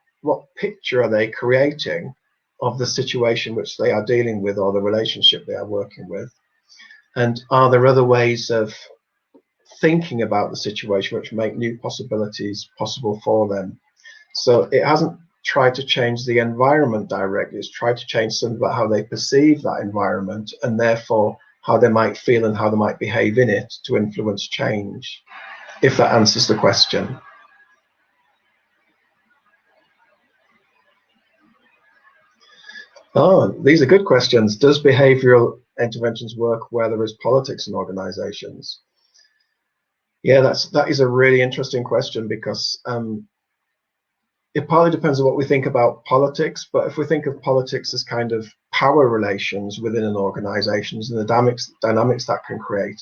picture are they creating of the situation which they are dealing with or the relationship they are working with, and are there other ways of thinking about the situation which make new possibilities possible for them. So it hasn't tried to change the environment directly, it's tried to change something about how they perceive that environment and therefore how they might feel and how they might behave in it to influence change, if that answers the question. Oh, these are good questions. Does behavioral interventions work where there is politics in organizations? Yeah, that is a really interesting question, because it partly depends on what we think about politics, but if we think of politics as kind of power relations within an organization and the dynamics that can create,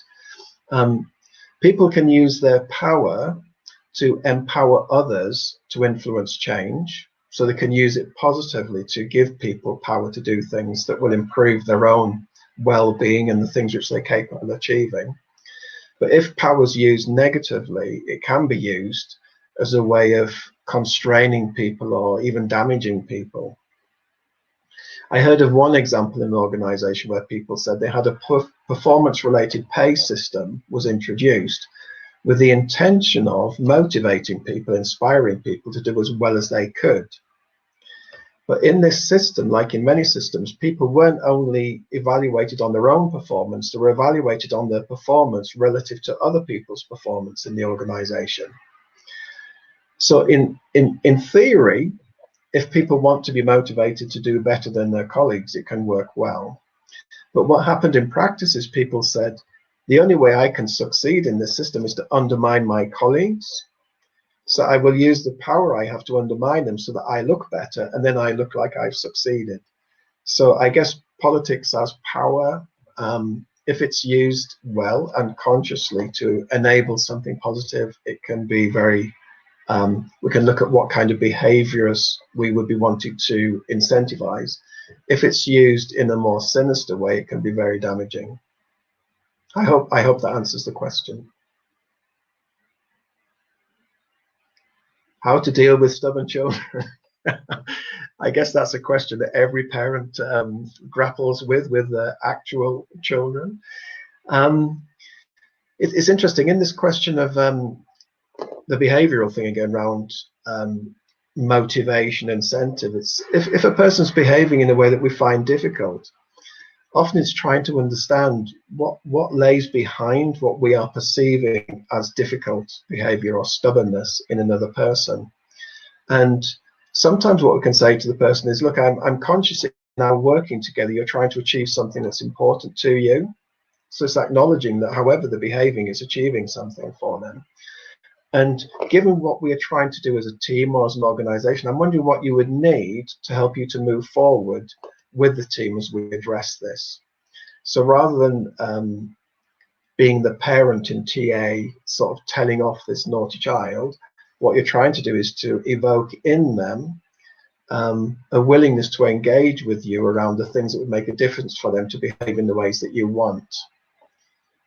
people can use their power to empower others to influence change. So they can use it positively to give people power to do things that will improve their own well-being and the things which they're capable of achieving. But if power is used negatively, it can be used as a way of constraining people or even damaging people. I heard of one example in an organization where people said they had a performance-related pay system was introduced with the intention of motivating people, inspiring people to do as well as they could. But in this system, like in many systems, people weren't only evaluated on their own performance, they were evaluated on their performance relative to other people's performance in the organization. So in theory, if people want to be motivated to do better than their colleagues, it can work well. But what happened in practice is people said, the only way I can succeed in this system is to undermine my colleagues. So I will use the power I have to undermine them so that I look better, and then I look like I've succeeded. So I guess politics as power, if it's used well and consciously to enable something positive, it can be very, we can look at what kind of behaviors we would be wanting to incentivize. If it's used in a more sinister way, it can be very damaging. I hope that answers the question. How to deal with stubborn children? I guess that's a question that every parent grapples with their actual children. It's interesting in this question of the behavioral thing again around motivation, incentive. It's if a person's behaving in a way that we find difficult, often it's trying to understand what lays behind what we are perceiving as difficult behavior or stubbornness in another person. And sometimes what we can say to the person is, look, I'm conscious that now working together, you're trying to achieve something that's important to you. So it's acknowledging that however they're behaving is achieving something for them. And given what we are trying to do as a team or as an organization, I'm wondering what you would need to help you to move forward with the team as we address this. So rather than being the parent in TA sort of telling off this naughty child, what you're trying to do is to evoke in them a willingness to engage with you around the things that would make a difference for them to behave in the ways that you want.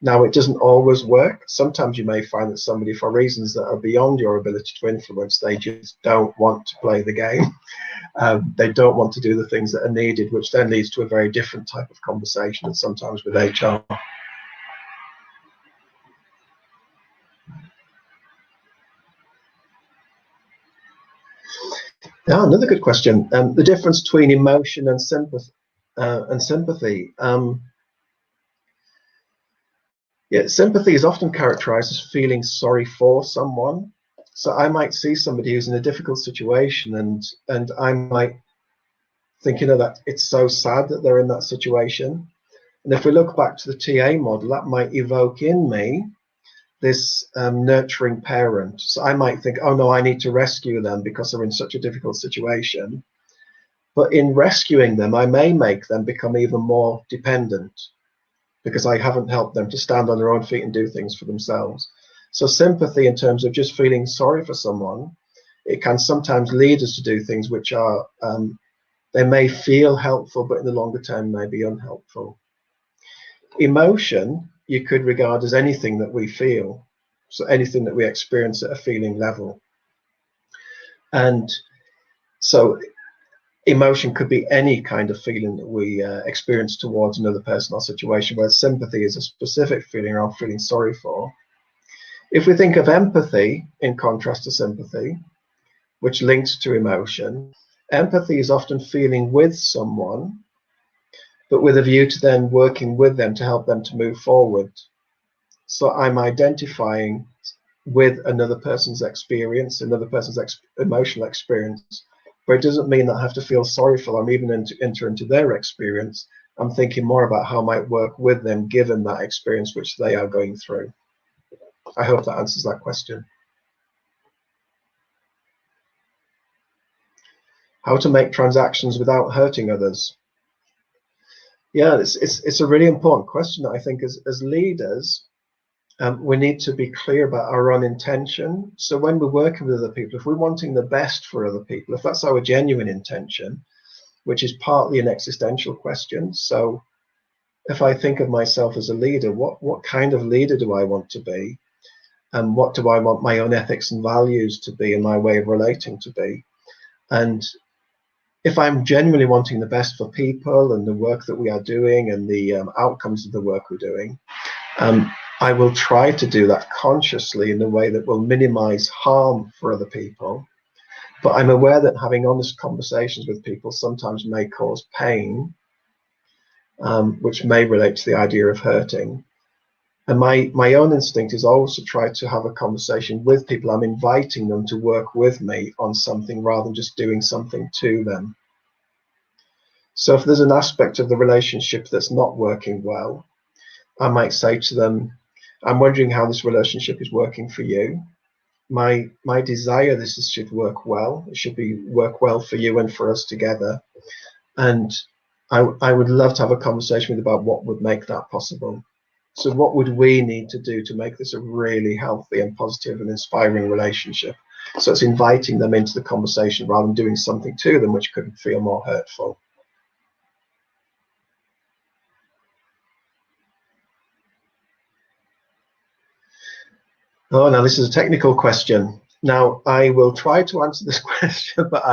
Now, it doesn't always work. Sometimes you may find that somebody, for reasons that are beyond your ability to influence, they just don't want to play the game. They don't want to do the things that are needed, which then leads to a very different type of conversation, and sometimes with HR. Now, another good question. The difference between emotion and sympathy. Yeah, sympathy is often characterized as feeling sorry for someone. So I might see somebody who's in a difficult situation, and I might think, that it's so sad that they're in that situation. And if we look back to the TA model, that might evoke in me this nurturing parent. So I might think, oh no, I need to rescue them because they're in such a difficult situation. But in rescuing them, I may make them become even more dependent because I haven't helped them to stand on their own feet and do things for themselves. So sympathy, in terms of just feeling sorry for someone, it can sometimes lead us to do things which are, they may feel helpful, but in the longer term may be unhelpful. Emotion, you could regard as anything that we feel, so anything that we experience at a feeling level. And so emotion could be any kind of feeling that we experience towards another person or situation, where sympathy is a specific feeling or feeling sorry for. If we think of empathy in contrast to sympathy, which links to emotion, empathy is often feeling with someone, but with a view to then working with them to help them to move forward. So I'm identifying with another person's experience, another person's emotional experience, but it doesn't mean that I have to feel sorry for them, even enter into their experience. I'm thinking more about how I might work with them given that experience which they are going through. I hope that answers that question. How to make transactions without hurting others. Yeah, it's a really important question that I think as leaders, we need to be clear about our own intention. So when we're working with other people, if we're wanting the best for other people, if that's our genuine intention, which is partly an existential question. So if I think of myself as a leader, what kind of leader do I want to be? And what do I want my own ethics and values to be and my way of relating to be? And if I'm genuinely wanting the best for people and the work that we are doing and the outcomes of the work we're doing, I will try to do that consciously in a way that will minimize harm for other people. But I'm aware that having honest conversations with people sometimes may cause pain, which may relate to the idea of hurting. And my own instinct is always to try to have a conversation with people. I'm inviting them to work with me on something rather than just doing something to them. So if there's an aspect of the relationship that's not working well, I might say to them, I'm wondering how this relationship is working for you. My desire this should work well. It should work well for you and for us together. And I would love to have a conversation with you about what would make that possible. So what would we need to do to make this a really healthy and positive and inspiring relationship? So it's inviting them into the conversation rather than doing something to them which could feel more hurtful. Oh, now this is a technical question. Now, I will try to answer this question, but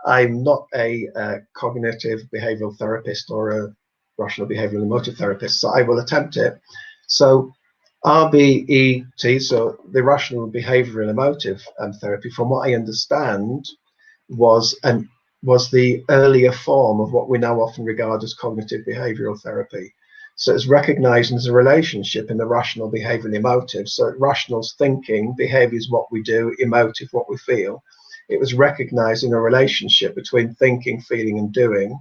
I'm not a cognitive behavioral therapist or a rational behavioral emotive therapist, so I will attempt it. So RBET, so the rational behavioral emotive therapy, from what I understand, was the earlier form of what we now often regard as cognitive behavioral therapy. So it's recognizing there's a relationship in the rational, behavioral, emotive. So rational's thinking, behavior is what we do, emotive, what we feel. It was recognizing a relationship between thinking, feeling, and doing,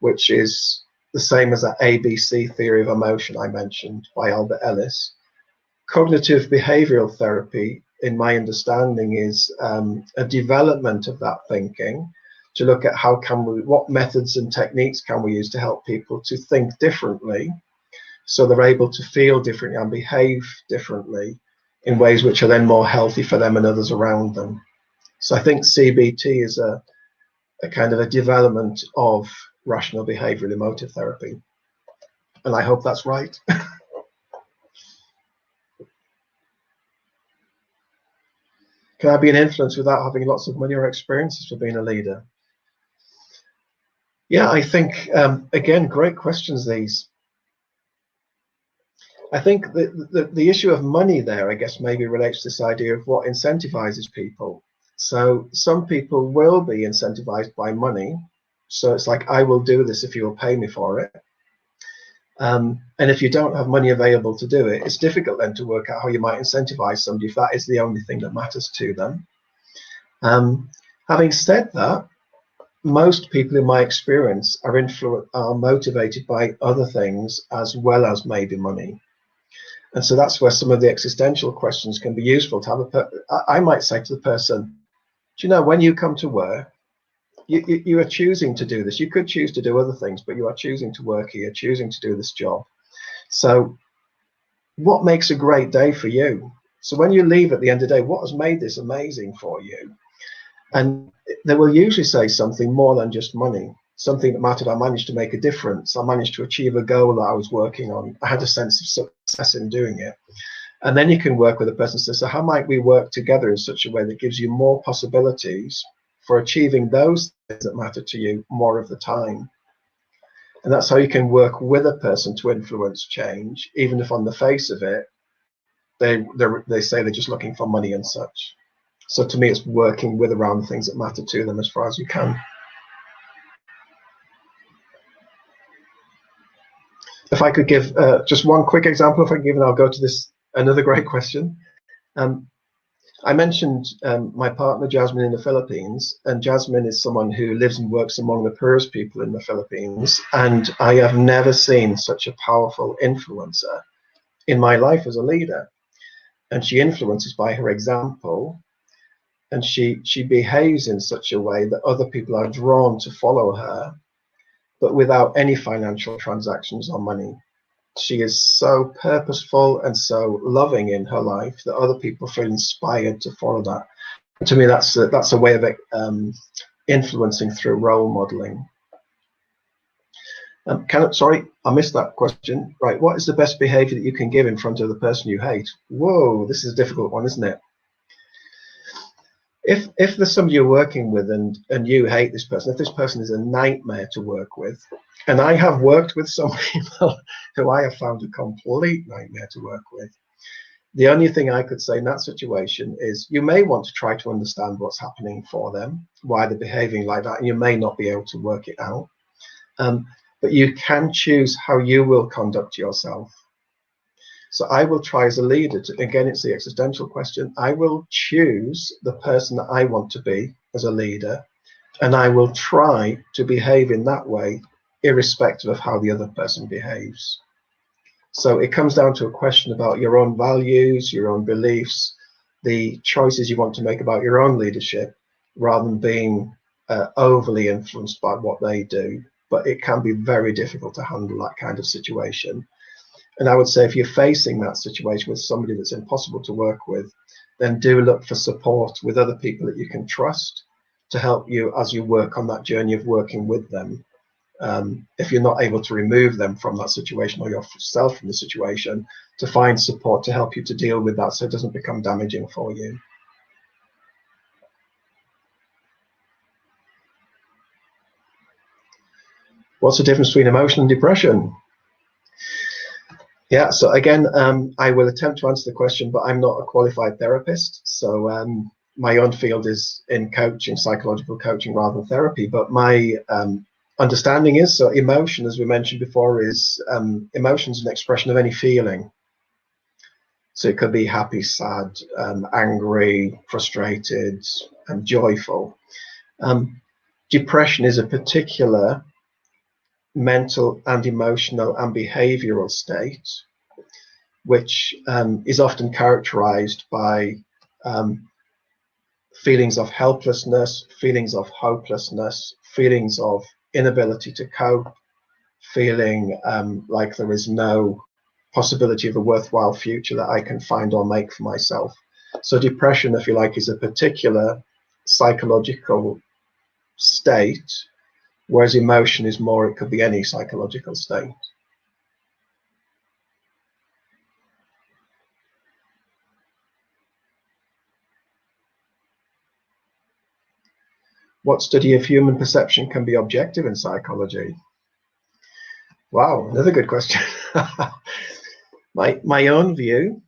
which is the same as that ABC theory of emotion I mentioned by Albert Ellis. Cognitive behavioral therapy, in my understanding, is a development of that thinking to look at what methods and techniques can we use to help people to think differently so they're able to feel differently and behave differently in ways which are then more healthy for them and others around them. So I think CBT is a kind of a development of rational behavioral emotive therapy. And I hope that's right. Can I be an influence without having lots of money or experiences for being a leader? Yeah, I think, again, great questions, these. I think the issue of money there, I guess, maybe relates to this idea of what incentivizes people. So some people will be incentivized by money. So it's like, I will do this if you will pay me for it. And if you don't have money available to do it, it's difficult then to work out how you might incentivize somebody if that is the only thing that matters to them. Having said that, most people in my experience are motivated by other things as well as maybe money. And so that's where some of the existential questions can be useful to have. I might say to the person, do you know, when you come to work, you are choosing to do this. You could choose to do other things, but you are choosing to work here, choosing to do this job. So what makes a great day for you? So when you leave at the end of the day, what has made this amazing for you? And they will usually say something more than just money, something that mattered. I managed to make a difference. I managed to achieve a goal that I was working on. I had a sense of success in doing it. And then you can work with a person and say, so how might we work together in such a way that gives you more possibilities for achieving those things that matter to you more of the time? And that's how you can work with a person to influence change, even if on the face of it, they say they're just looking for money and such. So to me, it's working with around the things that matter to them as far as you can. If I could give just one quick example, if I can give, and I'll go to this, another great question. I mentioned my partner, Jasmine, in the Philippines, and Jasmine is someone who lives and works among the poorest people in the Philippines, and I have never seen such a powerful influencer in my life as a leader. And she influences by her example, and she behaves in such a way that other people are drawn to follow her, but without any financial transactions or money. She is so purposeful and so loving in her life that other people feel inspired to follow that. And to me, that's a way of influencing through role modeling. Sorry, I missed that question. Right, what is the best behavior that you can give in front of the person you hate? Whoa, this is a difficult one, isn't it? If there's somebody you're working with and you hate this person, if this person is a nightmare to work with, and I have worked with some people who I have found a complete nightmare to work with, the only thing I could say in that situation is you may want to try to understand what's happening for them, why they're behaving like that, and you may not be able to work it out. But you can choose how you will conduct yourself. So I will try as a leader to, again, it's the existential question. I will choose the person that I want to be as a leader, and I will try to behave in that way, irrespective of how the other person behaves. So it comes down to a question about your own values, your own beliefs, the choices you want to make about your own leadership, rather than being overly influenced by what they do. But it can be very difficult to handle that kind of situation. And I would say if you're facing that situation with somebody that's impossible to work with, then do look for support with other people that you can trust to help you as you work on that journey of working with them. if you're not able to remove them from that situation or yourself from the situation, to find support to help you to deal with that so it doesn't become damaging for you. What's the difference between emotion and depression? Yeah, so again, I will attempt to answer the question, but I'm not a qualified therapist. So my own field is in coaching, psychological coaching rather than therapy. But my understanding is, so emotion, as we mentioned before, is emotion is an expression of any feeling. So it could be happy, sad, angry, frustrated, and joyful. Depression is a particular mental and emotional and behavioral state, which is often characterized by feelings of helplessness, feelings of hopelessness, feelings of inability to cope, feeling like there is no possibility of a worthwhile future that I can find or make for myself. So depression, if you like, is a particular psychological state, whereas emotion is more, it could be any psychological state. What study of human perception can be objective in psychology? Wow, another good question. My own view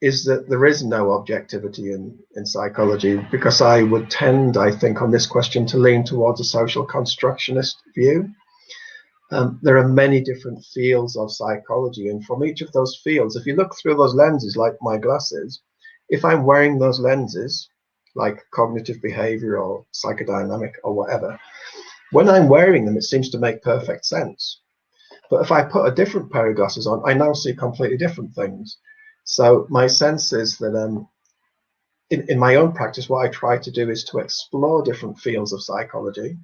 is that there is no objectivity in psychology, because I would tend, I think, on this question to lean towards a social constructionist view. There are many different fields of psychology, and from each of those fields, if you look through those lenses like my glasses, if I'm wearing those lenses, like cognitive behavior or psychodynamic or whatever, when I'm wearing them, it seems to make perfect sense. But if I put a different pair of glasses on, I now see completely different things. So my sense is that in my own practice, what I try to do is to explore different fields of psychology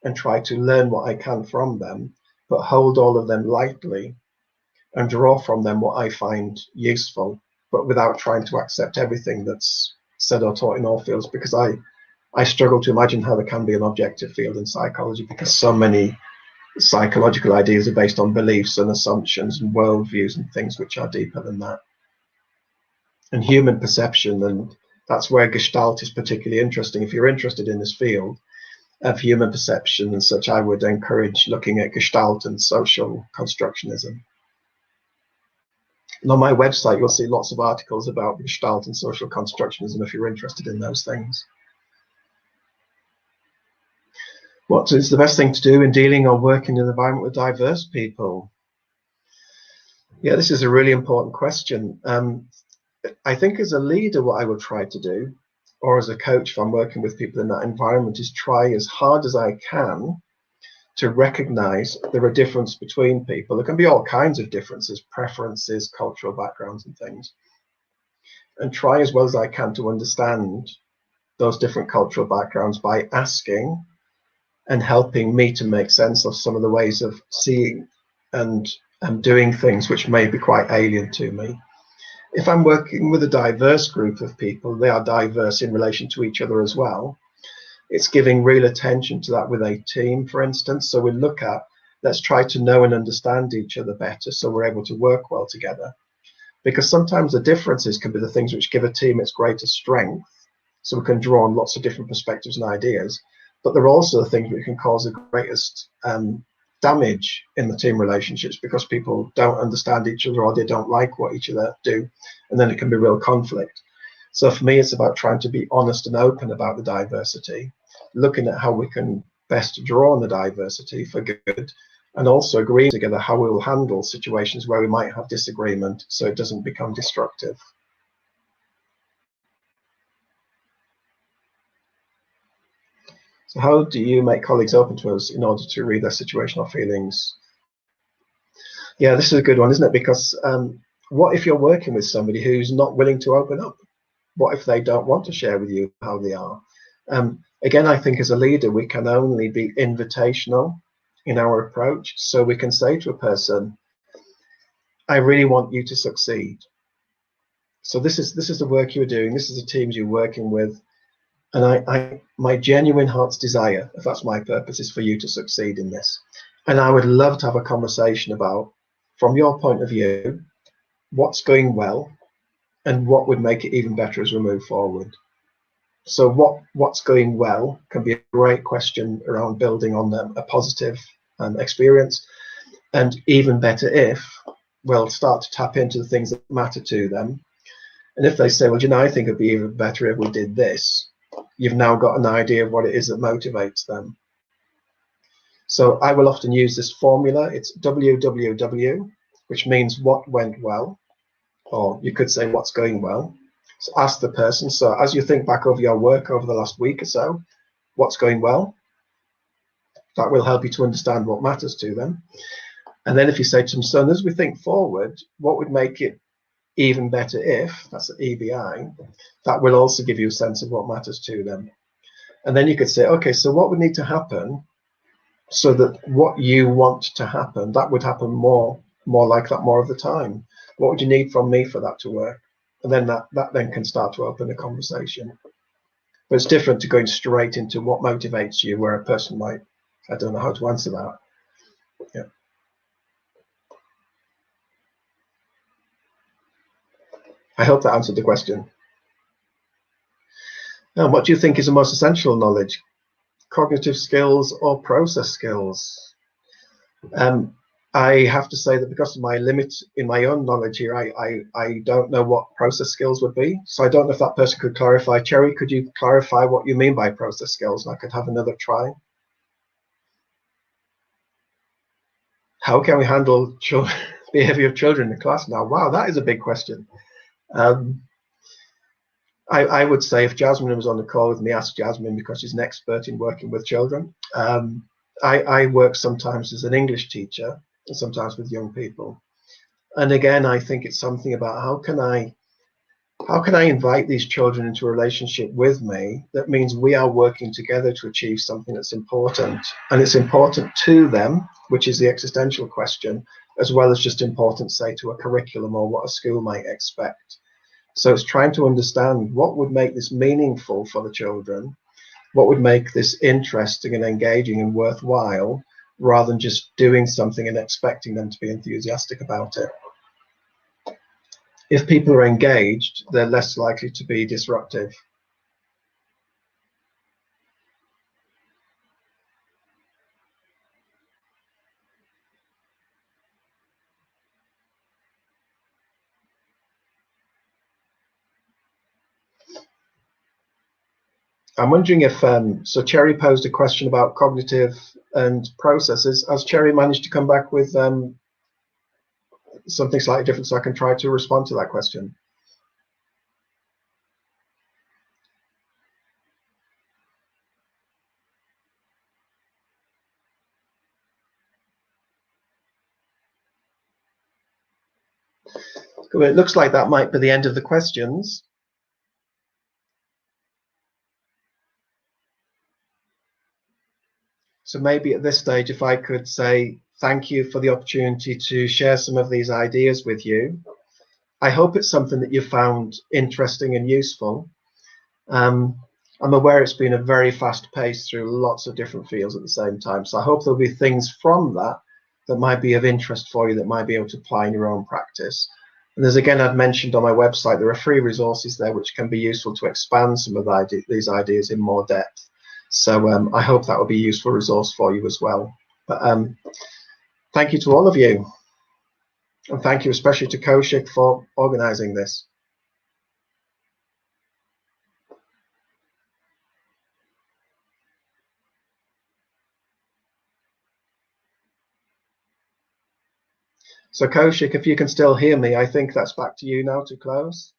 and try to learn what I can from them, but hold all of them lightly and draw from them what I find useful, but without trying to accept everything that's said or taught in all fields, because I struggle to imagine how there can be an objective field in psychology, because so many psychological ideas are based on beliefs and assumptions and worldviews and things which are deeper than that. And human perception, and that's where Gestalt is particularly interesting. If you're interested in this field of human perception and such, I would encourage looking at Gestalt and social constructionism. And on my website, you'll see lots of articles about Gestalt and social constructionism if you're interested in those things. What is the best thing to do in dealing or working in an environment with diverse people? Yeah, this is a really important question. I think as a leader, what I would try to do, or as a coach, if I'm working with people in that environment, is try as hard as I can to recognize there are differences between people. There can be all kinds of differences, preferences, cultural backgrounds and things. And try as well as I can to understand those different cultural backgrounds by asking and helping me to make sense of some of the ways of seeing and doing things which may be quite alien to me. If I'm working with a diverse group of people, they are diverse in relation to each other as well. It's giving real attention to that with a team, for instance. So we look at, let's try to know and understand each other better so we're able to work well together. Because sometimes the differences can be the things which give a team its greatest strength. So we can draw on lots of different perspectives and ideas. But there are also the things which can cause the greatest damage in the team relationships, because people don't understand each other or they don't like what each other do, and then it can be real conflict. So for me, it's about trying to be honest and open about the diversity, looking at how we can best draw on the diversity for good, and also agreeing together how we will handle situations where we might have disagreement so it doesn't become destructive. So how do you make colleagues open to us in order to read their situational feelings? Yeah, this is a good one, isn't it? Because what if you're working with somebody who's not willing to open up? What if they don't want to share with you how they are? Again, I think as a leader, we can only be invitational in our approach. So we can say to a person, I really want you to succeed. So this is the work you're doing. This is the teams you're working with. And my genuine heart's desire, if that's my purpose, is for you to succeed in this. And I would love to have a conversation about, from your point of view, what's going well and what would make it even better as we move forward. So what's going well can be a great question around building on a positive experience. And even better if we'll start to tap into the things that matter to them. And if they say, well, I think it'd be even better if we did this, you've now got an idea of what it is that motivates them. So I will often use this formula. It's WWW, which means what went well, or you could say what's going well. So ask the person. So as you think back over your work over the last week or so, what's going well? That will help you to understand what matters to them. And then if you say to them, so as we think forward, what would make it even better if, that's the EBI, that will also give you a sense of what matters to them. And then you could say, okay, so what would need to happen so that what you want to happen, that would happen more like that more of the time. What would you need from me for that to work? And then that then can start to open a conversation. But it's different to going straight into what motivates you, where a person might, I don't know how to answer that. Yeah. I hope that answered the question. Now, what do you think is the most essential knowledge? Cognitive skills or process skills? I have to say that because of my limit in my own knowledge here, I don't know what process skills would be. So I don't know if that person could clarify. Cherry, could you clarify what you mean by process skills? And I could have another try. How can we handle behavior of children in the class now? Wow, that is a big question. I would say if Jasmine was on the call with me, ask Jasmine, because she's an expert in working with children. I work sometimes as an English teacher and sometimes with young people. And again, I think it's something about how can I invite these children into a relationship with me that means we are working together to achieve something that's important. And it's important to them, which is the existential question, as well as just important, say, to a curriculum or what a school might expect. So it's trying to understand what would make this meaningful for the children, what would make this interesting and engaging and worthwhile, rather than just doing something and expecting them to be enthusiastic about it. If people are engaged, they're less likely to be disruptive. I'm wondering if, so Cherry posed a question about cognitive and processes. Has Cherry managed to come back with something slightly different so I can try to respond to that question? It looks like that might be the end of the questions. So maybe at this stage, if I could say thank you for the opportunity to share some of these ideas with you. I hope it's something that you found interesting and useful. I'm aware it's been a very fast pace through lots of different fields at the same time. So I hope there'll be things from that that might be of interest for you, that might be able to apply in your own practice. And as again, I've mentioned on my website, there are free resources there which can be useful to expand some of these ideas in more depth. So I hope that will be a useful resource for you as well. But thank you to all of you. And thank you especially to Kaushik for organizing this. So Kaushik, if you can still hear me, I think that's back to you now to close.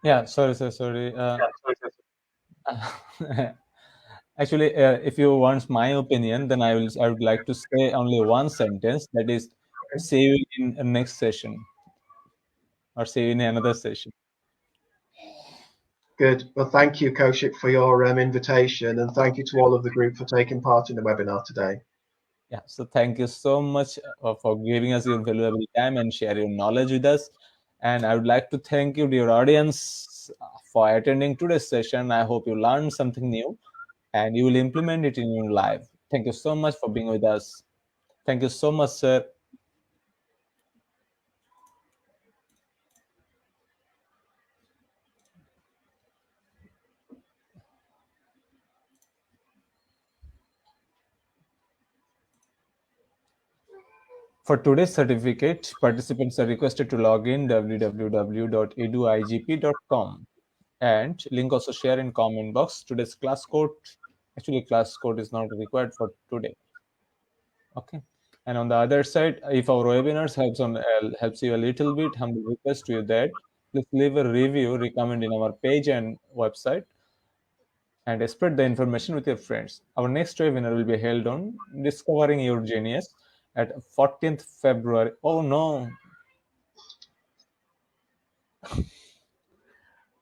Yeah, sorry, sir, sorry. Actually, if you want my opinion, then I would like to say only one sentence, that is, see you in the next session, or see you in another session. Good. Well, thank you, Kaushik, for your invitation, and thank you to all of the group for taking part in the webinar today. Yeah, so thank you so much for giving us your valuable time and share your knowledge with us. And I would like to thank you, dear audience, for attending today's session. I hope you learned something new and you will implement it in your life. Thank you so much for being with us. Thank you so much, sir. For today's certificate, participants are requested to log in www.eduigp.com and link also share in comment box. Today's class code, actually class code is not required for today. Okay. And on the other side, if our webinars helps you a little bit, humble request to you that please leave a review, recommend in our page and website, and spread the information with your friends. Our next webinar will be held on Discovering Your Genius at 14th February. Oh no.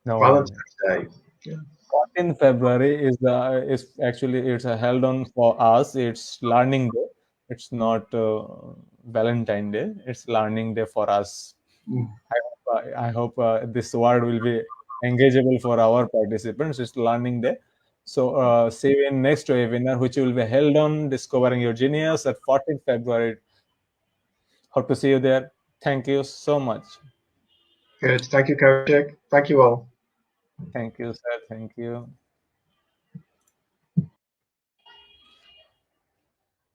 No. Valentine's Day. Yeah. 14th February is actually it's held on for us. It's Learning Day. It's not Valentine Day. It's Learning Day for us. Mm. I hope this word will be engageable for our participants. It's Learning Day. So see you in next webinar, which will be held on Discovering Your Genius at 14th February. Hope to see you there. Thank you so much. Good. Thank you, Kaushik. Thank you all. Thank you, sir. Thank you.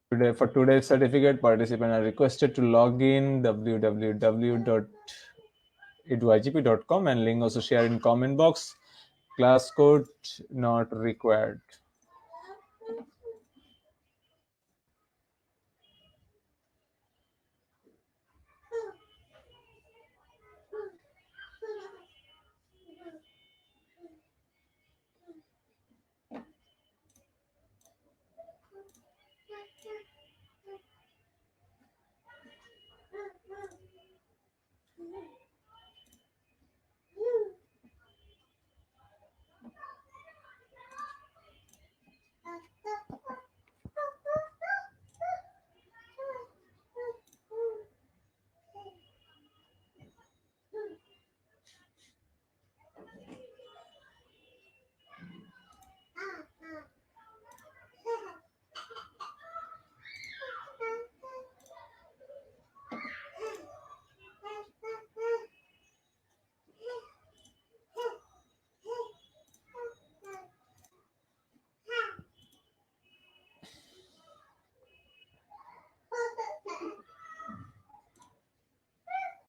For today's certificate, participants are requested to log in www.eduigp.com and link also share in comment box. Class code not required.